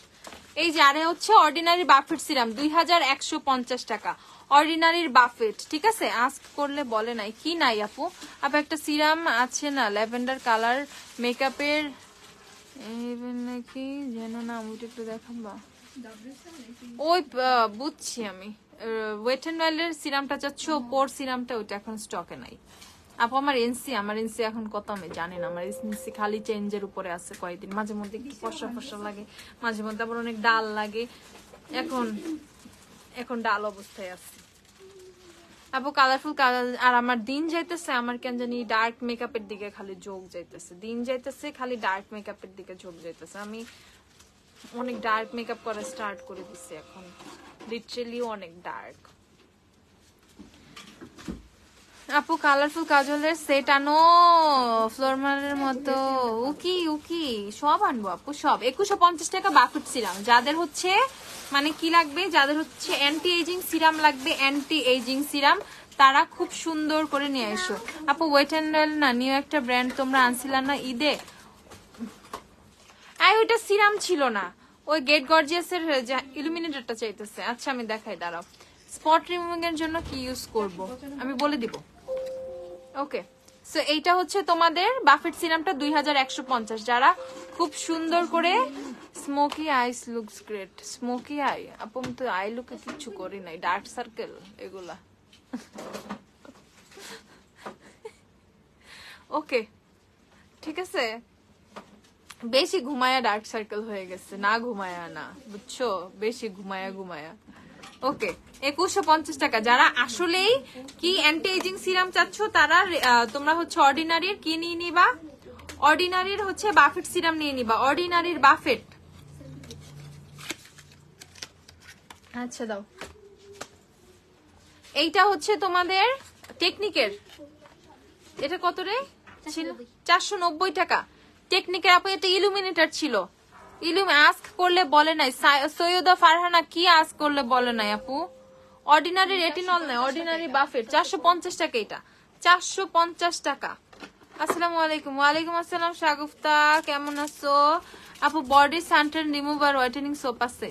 A: এই যে আরে হচ্ছে অর্ডিনারি বাফেট সিরাম 2150 টাকা, অর্ডিনারির বাফেট, ঠিক আছে। আস্ক করলে বলে নাই কি নাই আপু। আপু একটা সিরাম আছে না ল্যাভেন্ডার কালার মেকআপের নাকি যেন নাম, ওইটা একটু দেখাবা। ওই বুঝছি আমি, ওয়েট এন্ড ওয়াইল্ডের সিরামটা চাচ্ছ, পোর সিরামটা, ওইটা এখন স্টকে নাই আপু। আমার এনসি এখন কত আমি জানি না, আমার এনসি খালি চেঞ্জের উপরে আছে কয়েকদিন, মাঝে মধ্যে একটু ফসা ফসা লাগে, মাঝে মধ্যে আবার অনেক ডাল লাগে, এখন ডাল অবস্থায় আছে আপু। কালারফুল কালার, আর আমার দিন যাইতেছে, আমার কেন জানি ডার্ক মেকআপের দিকে খালি ঝোঁক যাইতেছে, দিন যাইতেছে খালি ডার্ক মেকআপের দিকে ঝোঁক যাইতেছে। আমি অনেক ডার্ক মেকআপ করা স্টার্ট করে দিচ্ছি এখন, লিটারেলি অনেক ডার্ক। আপু কালারফুল কাজলের সেট আনো ফ্লোরমারের মতো, উকি উকি সব আনবো আপু, সব 2150 টাকা বাফেট সিরাম। যাদের হচ্ছে মানে কি লাগবে, যাদের হচ্ছে অ্যান্টি এজিং সিরাম লাগবে, অ্যান্টি এজিং সিরাম, তারা খুব সুন্দর করে নিয়ে এসো আপু। ওয়েট এন্ড ওয়েল না, নিউ একটা ব্র্যান্ড তোমরা আনছিলা না ঈদে, ওইটা সিরাম ছিল না, ওই গেট গর্জিয়াসের ইলুমিনেটরটা চাইতেছে। আচ্ছা আমি দেখাই, দাঁড়াও। স্পট রিমুভিং এর জন্য কি ইউজ করব আমি বলে দিব। ওকে, সো এইটা হচ্ছে তোমাদের বাফেট সিরামটা 2150। যারা খুব সুন্দর করে smoky ice looks great, smoky I আপু তো আই লুকে কিছু করি নাই, ডার্ক সার্কেল এগুলা। ওকে ঠিক আছে, বেশি ঘুমায়া ডার্ক সার্কেল হয়ে গেছে, না ঘুমায়া না, বুঝছো, বেশি ঘুমায়া। ওকে 2150 টাকা। যারা আসলেই কি অ্যান্টি এজিং সিরাম চাচ্ছ, তারা তোমরা হচ্ছে অর্ডিনারির কি নিয়ে নিবা, অর্ডিনারির হচ্ছে বাফেট সিরাম নিয়ে নিবা, অর্ডিনারির বাফেট। আচ্ছা দাও, এইটা হচ্ছে তোমাদের টেকনিকের, এটা কত রে ছিল? 490 টাকা টেকনিকের আপু। এটা ইলুমিনেটর ছিল, আস্ক করলে বলে নাই, সৈয়দা ফারহানা কি আস্ক করলে বলে নাই আপু। অর্ডিনারি রেটিনল নাই, অর্ডিনারি বাফেট 450 টাকা, এটা 450 টাকা। আসসালামু আলাইকুম। ওয়ালাইকুম আসসালাম শাগুফতা, কেমন আছো আপু? Body suntan remover whitening soap আছে,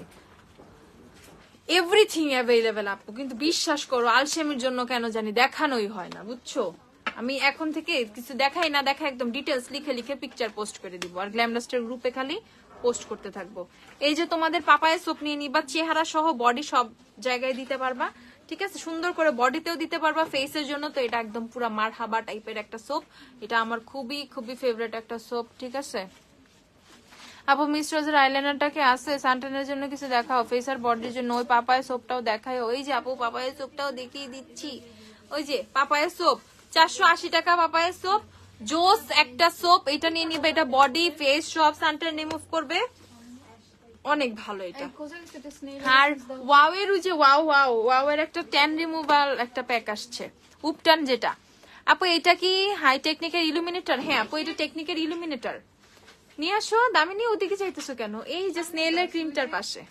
A: এভরিথিং অ্যাভেলেবেল আপু, কিন্তু বিশ্বাস করো আলসেমির জন্য কেন জানি দেখানোই হয় না, বুঝছো। আমি এখন থেকে কিছু দেখাই না, দেখা একদম ডিটেলস লিখে লিখে পিকচার পোস্ট করে দিব, আর গ্ল্যামডাস্টের গ্রুপে খালি পোস্ট করতে থাকবো। এই যে তোমাদের পাপায়া সোপ নিয়ে নিবা, চেহারা সহ বডি সব জায়গায় দিতে পারবা, ঠিক আছে, সুন্দর করে বডিতেও দিতে পারবা, ফেসের জন্য তো এটা একদম পুরো মারহাবা টাইপের একটা সোপ, এটা আমার খুবই খুবই ফেভারিট একটা সোপ, ঠিক আছে আপু। মিস রোজের আইলাইনারটাকে আছে, সানটেনের জন্য কিছু দেখাও, ফেস আর বডির জন্য। ওই পাপায়া সোপটাও দেখায়, ওই যে আপু পাপায়া সোপটাও দেখিয়ে দিচ্ছি, ওই যে পাপায়া সোপ 480 টাকা পাপায়া সোপ, জোস একটা সোপ, এটা নিয়ে নিবে, এটা বডি ফেস সব সানটেন রিমুভ করবে। অনেক ভালো এটা। আর ওয়াও এর যে ওয়াও এর একটা ট্যান রিমুভাল একটা প্যাক আসছে, উপটান যেটা। আপু এটা কি হাই টেকনিকের ইলুমিনেটর? হ্যাঁ আপু এটা টেকনিকের ইলুমিনেটর। নিয়ে আসো, দামি নিয়ে ওদিকে চাইতেছো কেন? এই যে স্নেলের ক্রিমটার পাশে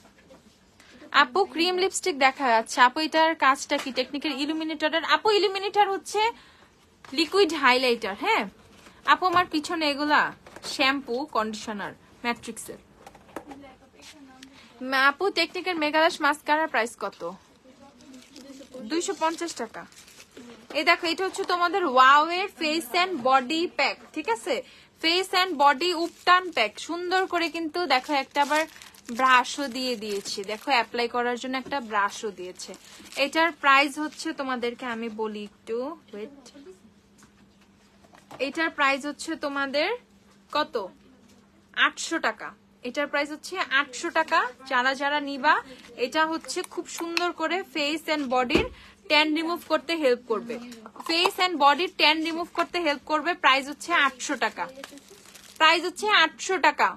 A: আপু ক্রিম লিপস্টিক দেখা যাচ্ছে। আপু এটার কাজটা কি? টেকনিকের ইলুমিনেটরের। আপু ইলুমিনেটর হচ্ছে লিকুইড হাইলাইটার। হ্যাঁ আপু আমার পিছনে এগুলা শ্যাম্পু কন্ডিশনার ম্যাট্রিক্সের। আপু টেকনিকের মেগালাশ মাস্কারার প্রাইস কত? 250 টাকা। এই দেখো এটা হচ্ছে তোমাদের ওয়াও এর ফেস এন্ড বডি প্যাক, ঠিক আছে? ফেস এন্ড বডি উপটান প্যাক সুন্দর করে কিন্তু দেখো একটা আবার ব্রাশও দিয়ে দিয়েছি, দেখো অ্যাপ্লাই করার জন্য একটা ব্রাশও দিয়েছে। এটার প্রাইস হচ্ছে তোমাদেরকে আমি বলি একটু ওয়েট, এটার প্রাইস হচ্ছে তোমাদের কত? 800 টাকা। এটার প্রাইস হচ্ছে 800 টাকা। যারা যারা নিবা এটা হচ্ছে খুব সুন্দর করে ফেস এন্ড বডির ট্যান রিমুভ করতে হেল্প করবে, ফেস এন্ড বডির ট্যান রিমুভ করতে হেল্প করবে। প্রাইস হচ্ছে 800 টাকা, প্রাইস হচ্ছে 800 টাকা।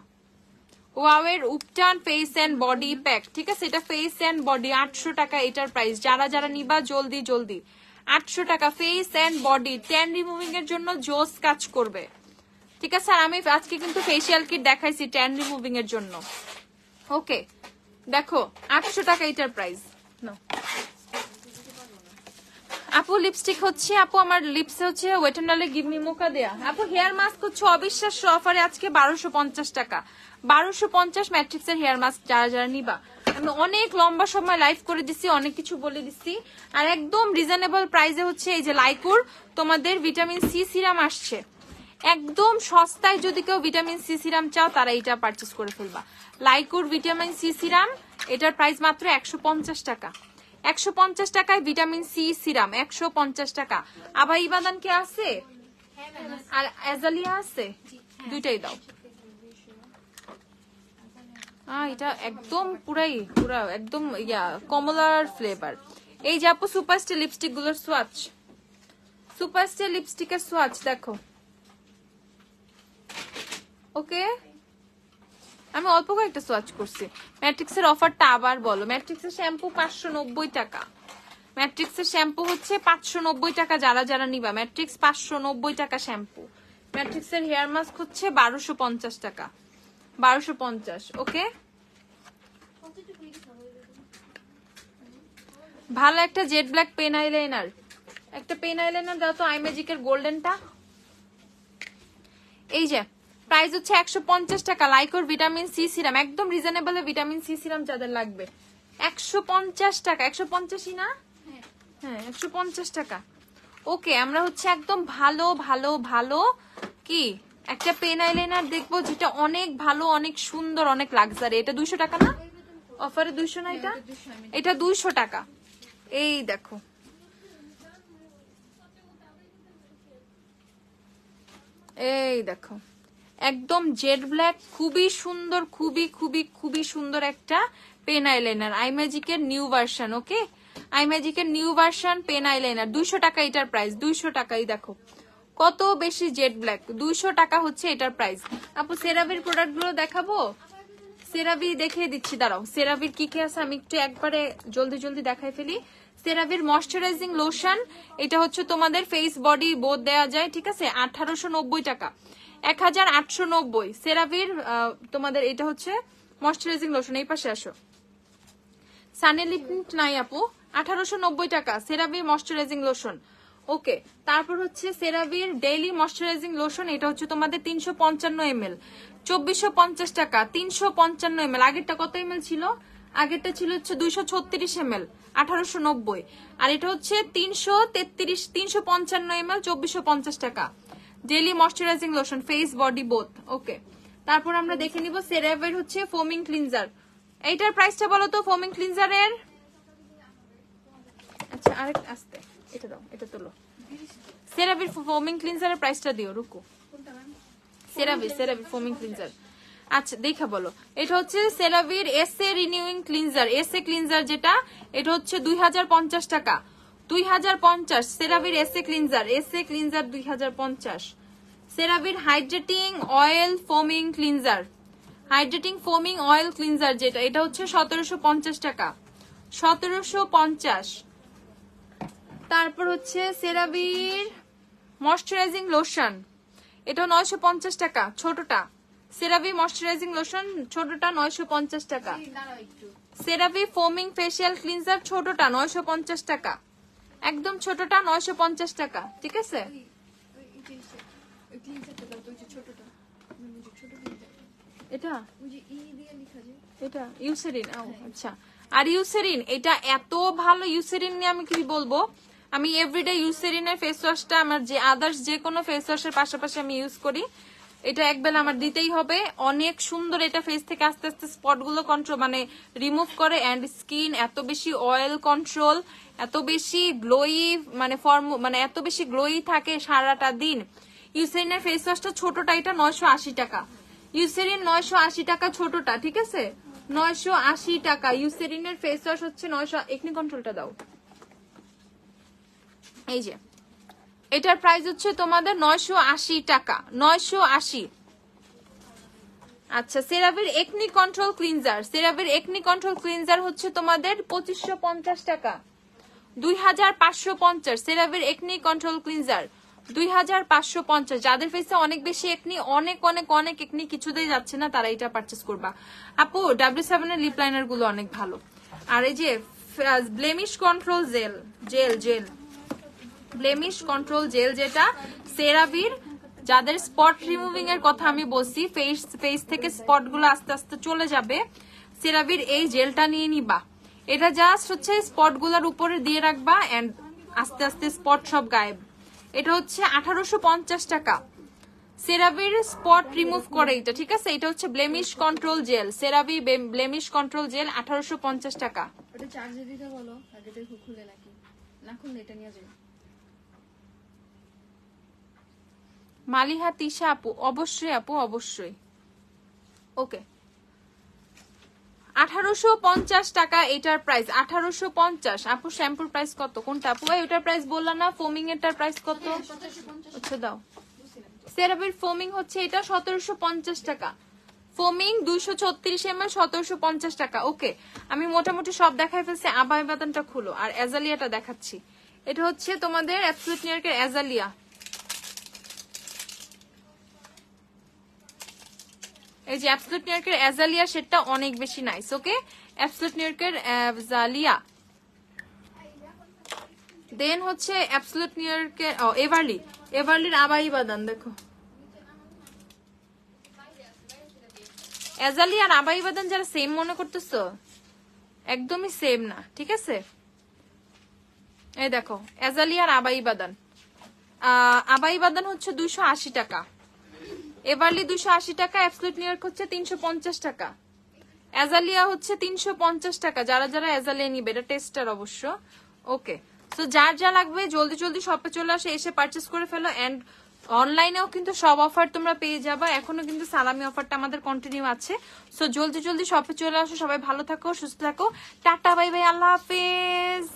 A: ওয়াও এর উপটান ফেস এন্ড বডি প্যাক, ঠিক আছে? এটা ফেস এন্ড বডি 800 টাকা এটার প্রাইস। যারা যারা নিবা জলদি জলদি 800 টাকা। Face and body tan removing এর জন্য জোস কাজ করবে, ঠিক আছে? আর আমি আজকে কিন্তু ফেসিয়াল কিট দেখাইছি ট্যান রিমুভিং এর জন্য। ওকে দেখো 800 টাকা এটার প্রাইস। আপু লিপস্টিক হচ্ছে, আপু আমার লিপস হচ্ছে ওয়েট এন্ড ডালে গিভ মি মোকা দেয়া। আপু হেয়ার মাস্ক হচ্ছে অবিশ্বাস্য অফারে আজকে 1250 টাকা। 1250 ম্যাট্রিক্সের হেয়ার মাস্ক। যারা যারা নিবা, আমি অনেক লম্বা সময় লাইভ করে দিছি, অনেক কিছু বলে দিছি, আর একদম রিজনেবল প্রাইসে হচ্ছে এই যে লাইকুর তোমাদের ভিটামিন সি সিরাম আসছে একদম সস্তায়। যদি কেউ ভিটামিন সি সিরাম চাও তারা এটা পারচেজ করে ফেলবা। লাইকুর ভিটামিন সি সিরাম, এটার প্রাইস মাত্র 150 টাকা। 150 টাকায় ভিটামিন সি সিরাম 150 টাকা। আবার ইবাদান কে আছে আর এজালিয়া আছে, দুইটাই দাও। এটা একদম পুরা একদম কমলার ফ্লেভার। এই যে আপু সুপারস্টার লিপস্টিক গুলোর সোয়াচ, সুপারস্টার লিপস্টিকের সোয়াচ দেখো। ওকে আমি অল্প কয়েকটা সোয়াচ করছি। ম্যাট্রিক্সের অফারটা আবার বলো। ম্যাট্রিক্সের শ্যাম্পু 590 টাকা। ম্যাট্রিক্সের শ্যাম্পু হচ্ছে 590 টাকা। যারা যারা নিবা ম্যাট্রিক্স 590 টাকা শ্যাম্পু। ম্যাট্রিক্সের হেয়ার মাস্ক হচ্ছে 1250 টাকা, 1250। ওকে ভালো একটা জেড ব্ল্যাক পেন আইলাইনার, একটা পেন আইলাইনার দাও তো আই ম্যাজিকের গোল্ডেনটা। এই যে প্রাইস হচ্ছে 150 টাকা। লাইকোর ভিটামিন সি সিরাম একদম রিজনেবল ভিটামিন সি সিরাম যাদের লাগবে 150 টাকা। 150ই না? হ্যাঁ 150 টাকা। ওকে আমরা হচ্ছে একদম ভালো ভালো ভালো কি একটা পেন আইলাইনার দেখবো যেটা অনেক ভালো, অনেক সুন্দর, অনেক লাক্সারি। এটা 200 টাকা না? অফারে 200 না? এটা 200 টাকা। এই দেখো এই দেখো একদম জেড ব্ল্যাক, খুবই সুন্দর, খুবই খুবই খুবই সুন্দর একটা পেন আইলাইনার আই ম্যাজিকের নিউ ভার্সন। ওকে আই ম্যাজিকের নিউ ভার্সন পেন আইলাইনার 200 টাকা এটার প্রাইস। 200 টাকাই দেখো কত বেশি জেড ব্ল্যাক। 200 টাকা হচ্ছে এটার প্রাইস। আপু সেরাভির প্রোডাক্ট গুলো দেখাবো? সেরাভি দেখিয়ে দিচ্ছি, দাঁড়াও। সেরাভির কি কি আছে আমি একটু একবারে জলদি জলদি দেখাই ফেলি। সেরাভির ময়শ্চারাইজিং লোশন, এটা হচ্ছে তোমাদের ফেস বডি বোথ দেওয়া যায়, ঠিক আছে? 1890 টাকা, 1890। সেরাভির তোমাদের এটা হচ্ছে ময়শ্চারাইজিং লোশন। এই পাশে আসো। সানি লিপন্ট নাই আপু, 1890 টাকা সেরাভির ময়শ্চারাইজিং লোশন। ওকে তারপর হচ্ছে সেরাভির ডেইলি ময়শ্চারাইজিং লোশন, এটা হচ্ছে তোমাদের 355 ml, 2450 টাকা। 355 ml। আগেরটা কত ml ছিল? আগেরটা ছিল হচ্ছে 236 ml, 1890। আর এটা হচ্ছে 355 ml, 2450 টাকা। Daily moisturising lotion face body both. Okay তারপর আমরা দেখে নিব সেরাভের হচ্ছে ফোমিং ক্লিনজার। এইটার প্রাইসটা বলো তো ফোমিং ক্লিনজারের। আচ্ছা আরেক আস্তে এটা দাও, এটা তোলো। সেরাভির ফোমিং ক্লিনজারের প্রাইসটা দিও। রুকো সেরাভি ফোমিং ক্লিনজার। আচ্ছা দেখা বলো। এটা হচ্ছে সেরাভির SA renewing cleanser, SA cleanser যেটা, এটা হচ্ছে 2050 টাকা। 2050 সেরাভির এসএ ক্লিনজার, এসএ ক্লিনজার 2050। সেরাভির hydrating oil foaming cleanser, hydrating foaming oil cleanser যেটা, এটা হচ্ছে 1750 টাকা, 1750। তারপর হচ্ছে সেরাভির ময়শ্চারাইজিং লোশন, এটা 950 টাকা ছোটটা। সেরাভি ময়শ্চারাইজিং লোশন ছোটটা 950 টাকা। সেরাভি ফোমিং ফেসিয়াল ক্লিনজার ছোটটা 950 টাকা, একদম ছোটটা 950 টাকা, ঠিক আছে। এটা এটা ইউসেরিন, আচ্ছা। আর ইউসেরিন এটা এত ভালো, ইউসেরিন নিয়ে আমি কি বলবো, আমি এভরিডে ইউসেরিনের ফেস ওয়াশটা আমার যে আদার্স যে কোনো ফেস ওয়াশের পাশাপাশি আমি ইউজ করি, এটা একবেলা আমার দিতেই হবে। অনেক সুন্দর, এটা ফেস থেকে আস্তে আস্তে স্পট গুলো কন্ট্রোল মানে রিমুভ করে, এন্ড স্কিন এত বেশি অয়েল কন্ট্রোল, এত বেশি গ্লোই মানে মানে এত বেশি গ্লোই থাকে সারাটা দিন। ইউসেরিনের ফেস ওয়াশটা ছোটটা এটা 980 টাকা, ইউসেরিন 980 টাকা ছোটটা, ঠিক আছে, 980 টাকা ইউসেরিনের ফেস ওয়াশ হচ্ছে 900। একনি কন্ট্রোলটা দাও, এই যে এটার প্রাইস হচ্ছে তোমাদের 980 টাকা, 980। আচ্ছা, সেরাভির একনি কন্ট্রোল ক্লিনজার, সেরাভির একনি কন্ট্রোল ক্লিনজার হচ্ছে তোমাদের 2550 টাকা, 2550। সেরাভির একনি কন্ট্রোল ক্লিনজার 2550। যাদের ফেসে অনেক বেশি একনি, অনেক অনেক অনেক একনি কিছুতেই যাচ্ছে না, তারা এটা পারচেস করবা। আপু W7 এর লিপ লাইনার গুলো অনেক ভালো। আর এই যে blemish control gel, gel blemish control gel, যেটা সেরাভির, যাদের স্পট রিমুভিং এর কথা আমি বলছি, ফেস থেকে স্পট গুলো আস্তে আস্তে চলে যাবে, সেরাভির এই জেলটা নিয়ে নিবা। এটা জাস্ট হচ্ছে স্পট গুলোর উপরে দিয়ে রাখবা এন্ড আস্তে আস্তে স্পট সব গায়েব। এটা হচ্ছে 1850 টাকা, সেরাভির স্পট রিমুভ করে এটা, ঠিক আছে। এটা হচ্ছে blemish control gel, CeraVe blemish control gel 1850 টাকা।
B: ওটা চার্জে দিতে বলো, আগে দেখো খুলে নাকি না, খুললে এটা নিয়ে যাবে।
A: মালিহা তিশা আপু, অবশ্যই আপু, অবশ্যই। ওকে, 1850 টাকা এটার প্রাইস, 1850। আপু শ্যাম্পুর প্রাইস কত, কোনটা আপু? ওটার প্রাইস বললা না, ফোমিং এরটার প্রাইস কত? আচ্ছা দাও। সেরাভির ফোমিং হচ্ছে এটা 1750 টাকা, ফোমিং 236 ml 1750 টাকা। ওকে, আমি মোটামুটি সব দেখাই ফেলছি। আবাই বাদানটা খুলো, আর অ্যাজালিয়াটা দেখাচ্ছি। এটা হচ্ছে তোমাদের অ্যাবসলিউট নিউইয়র্কের অ্যাজালিয়া, এই যে অ্যাবসলিউট নিউইয়র্কের অ্যাজালিয়া, সেটা অনেক বেশি নাইস। ওকে, অ্যাবসলিউট নিউইয়র্কের অ্যাজালিয়া। দেন হচ্ছে অ্যাবসলিউট নিউইয়র্কের এভারলির আবাই বাদান, দেখো অ্যাজালিয়া আর আবাই বাদান যারা সেম মনে করতেছো, একদমই সেম না, ঠিক আছে। এই দেখো অ্যাজালিয়া আর আবাই বাদান হচ্ছে 280 টাকা, এভারলি 280 টাকা, অ্যাবসলিউট নিউইয়র্ক হচ্ছে 350 টাকা, অ্যাজালিয়া হচ্ছে 350 টাকা। যারা যারা অ্যাজালিয়া নিবে, এটা টেস্টার অবশ্য। ওকে, সো যার যা লাগবে জলদি জলদি শপে চলে আসে, এসে পারচেস করে ফেলো। এন্ড অনলাইনেও কিন্তু সব অফার তোমরা পেয়ে যাবা, এখনো কিন্তু সালামি অফারটা আমাদের কন্টিনিউ আছে। সো জলদি জলদি শপে চলে আসো। সবাই ভালো থাকো, সুস্থ থাকো, টাটা বাই বাই, আল্লাহ হাফেজ।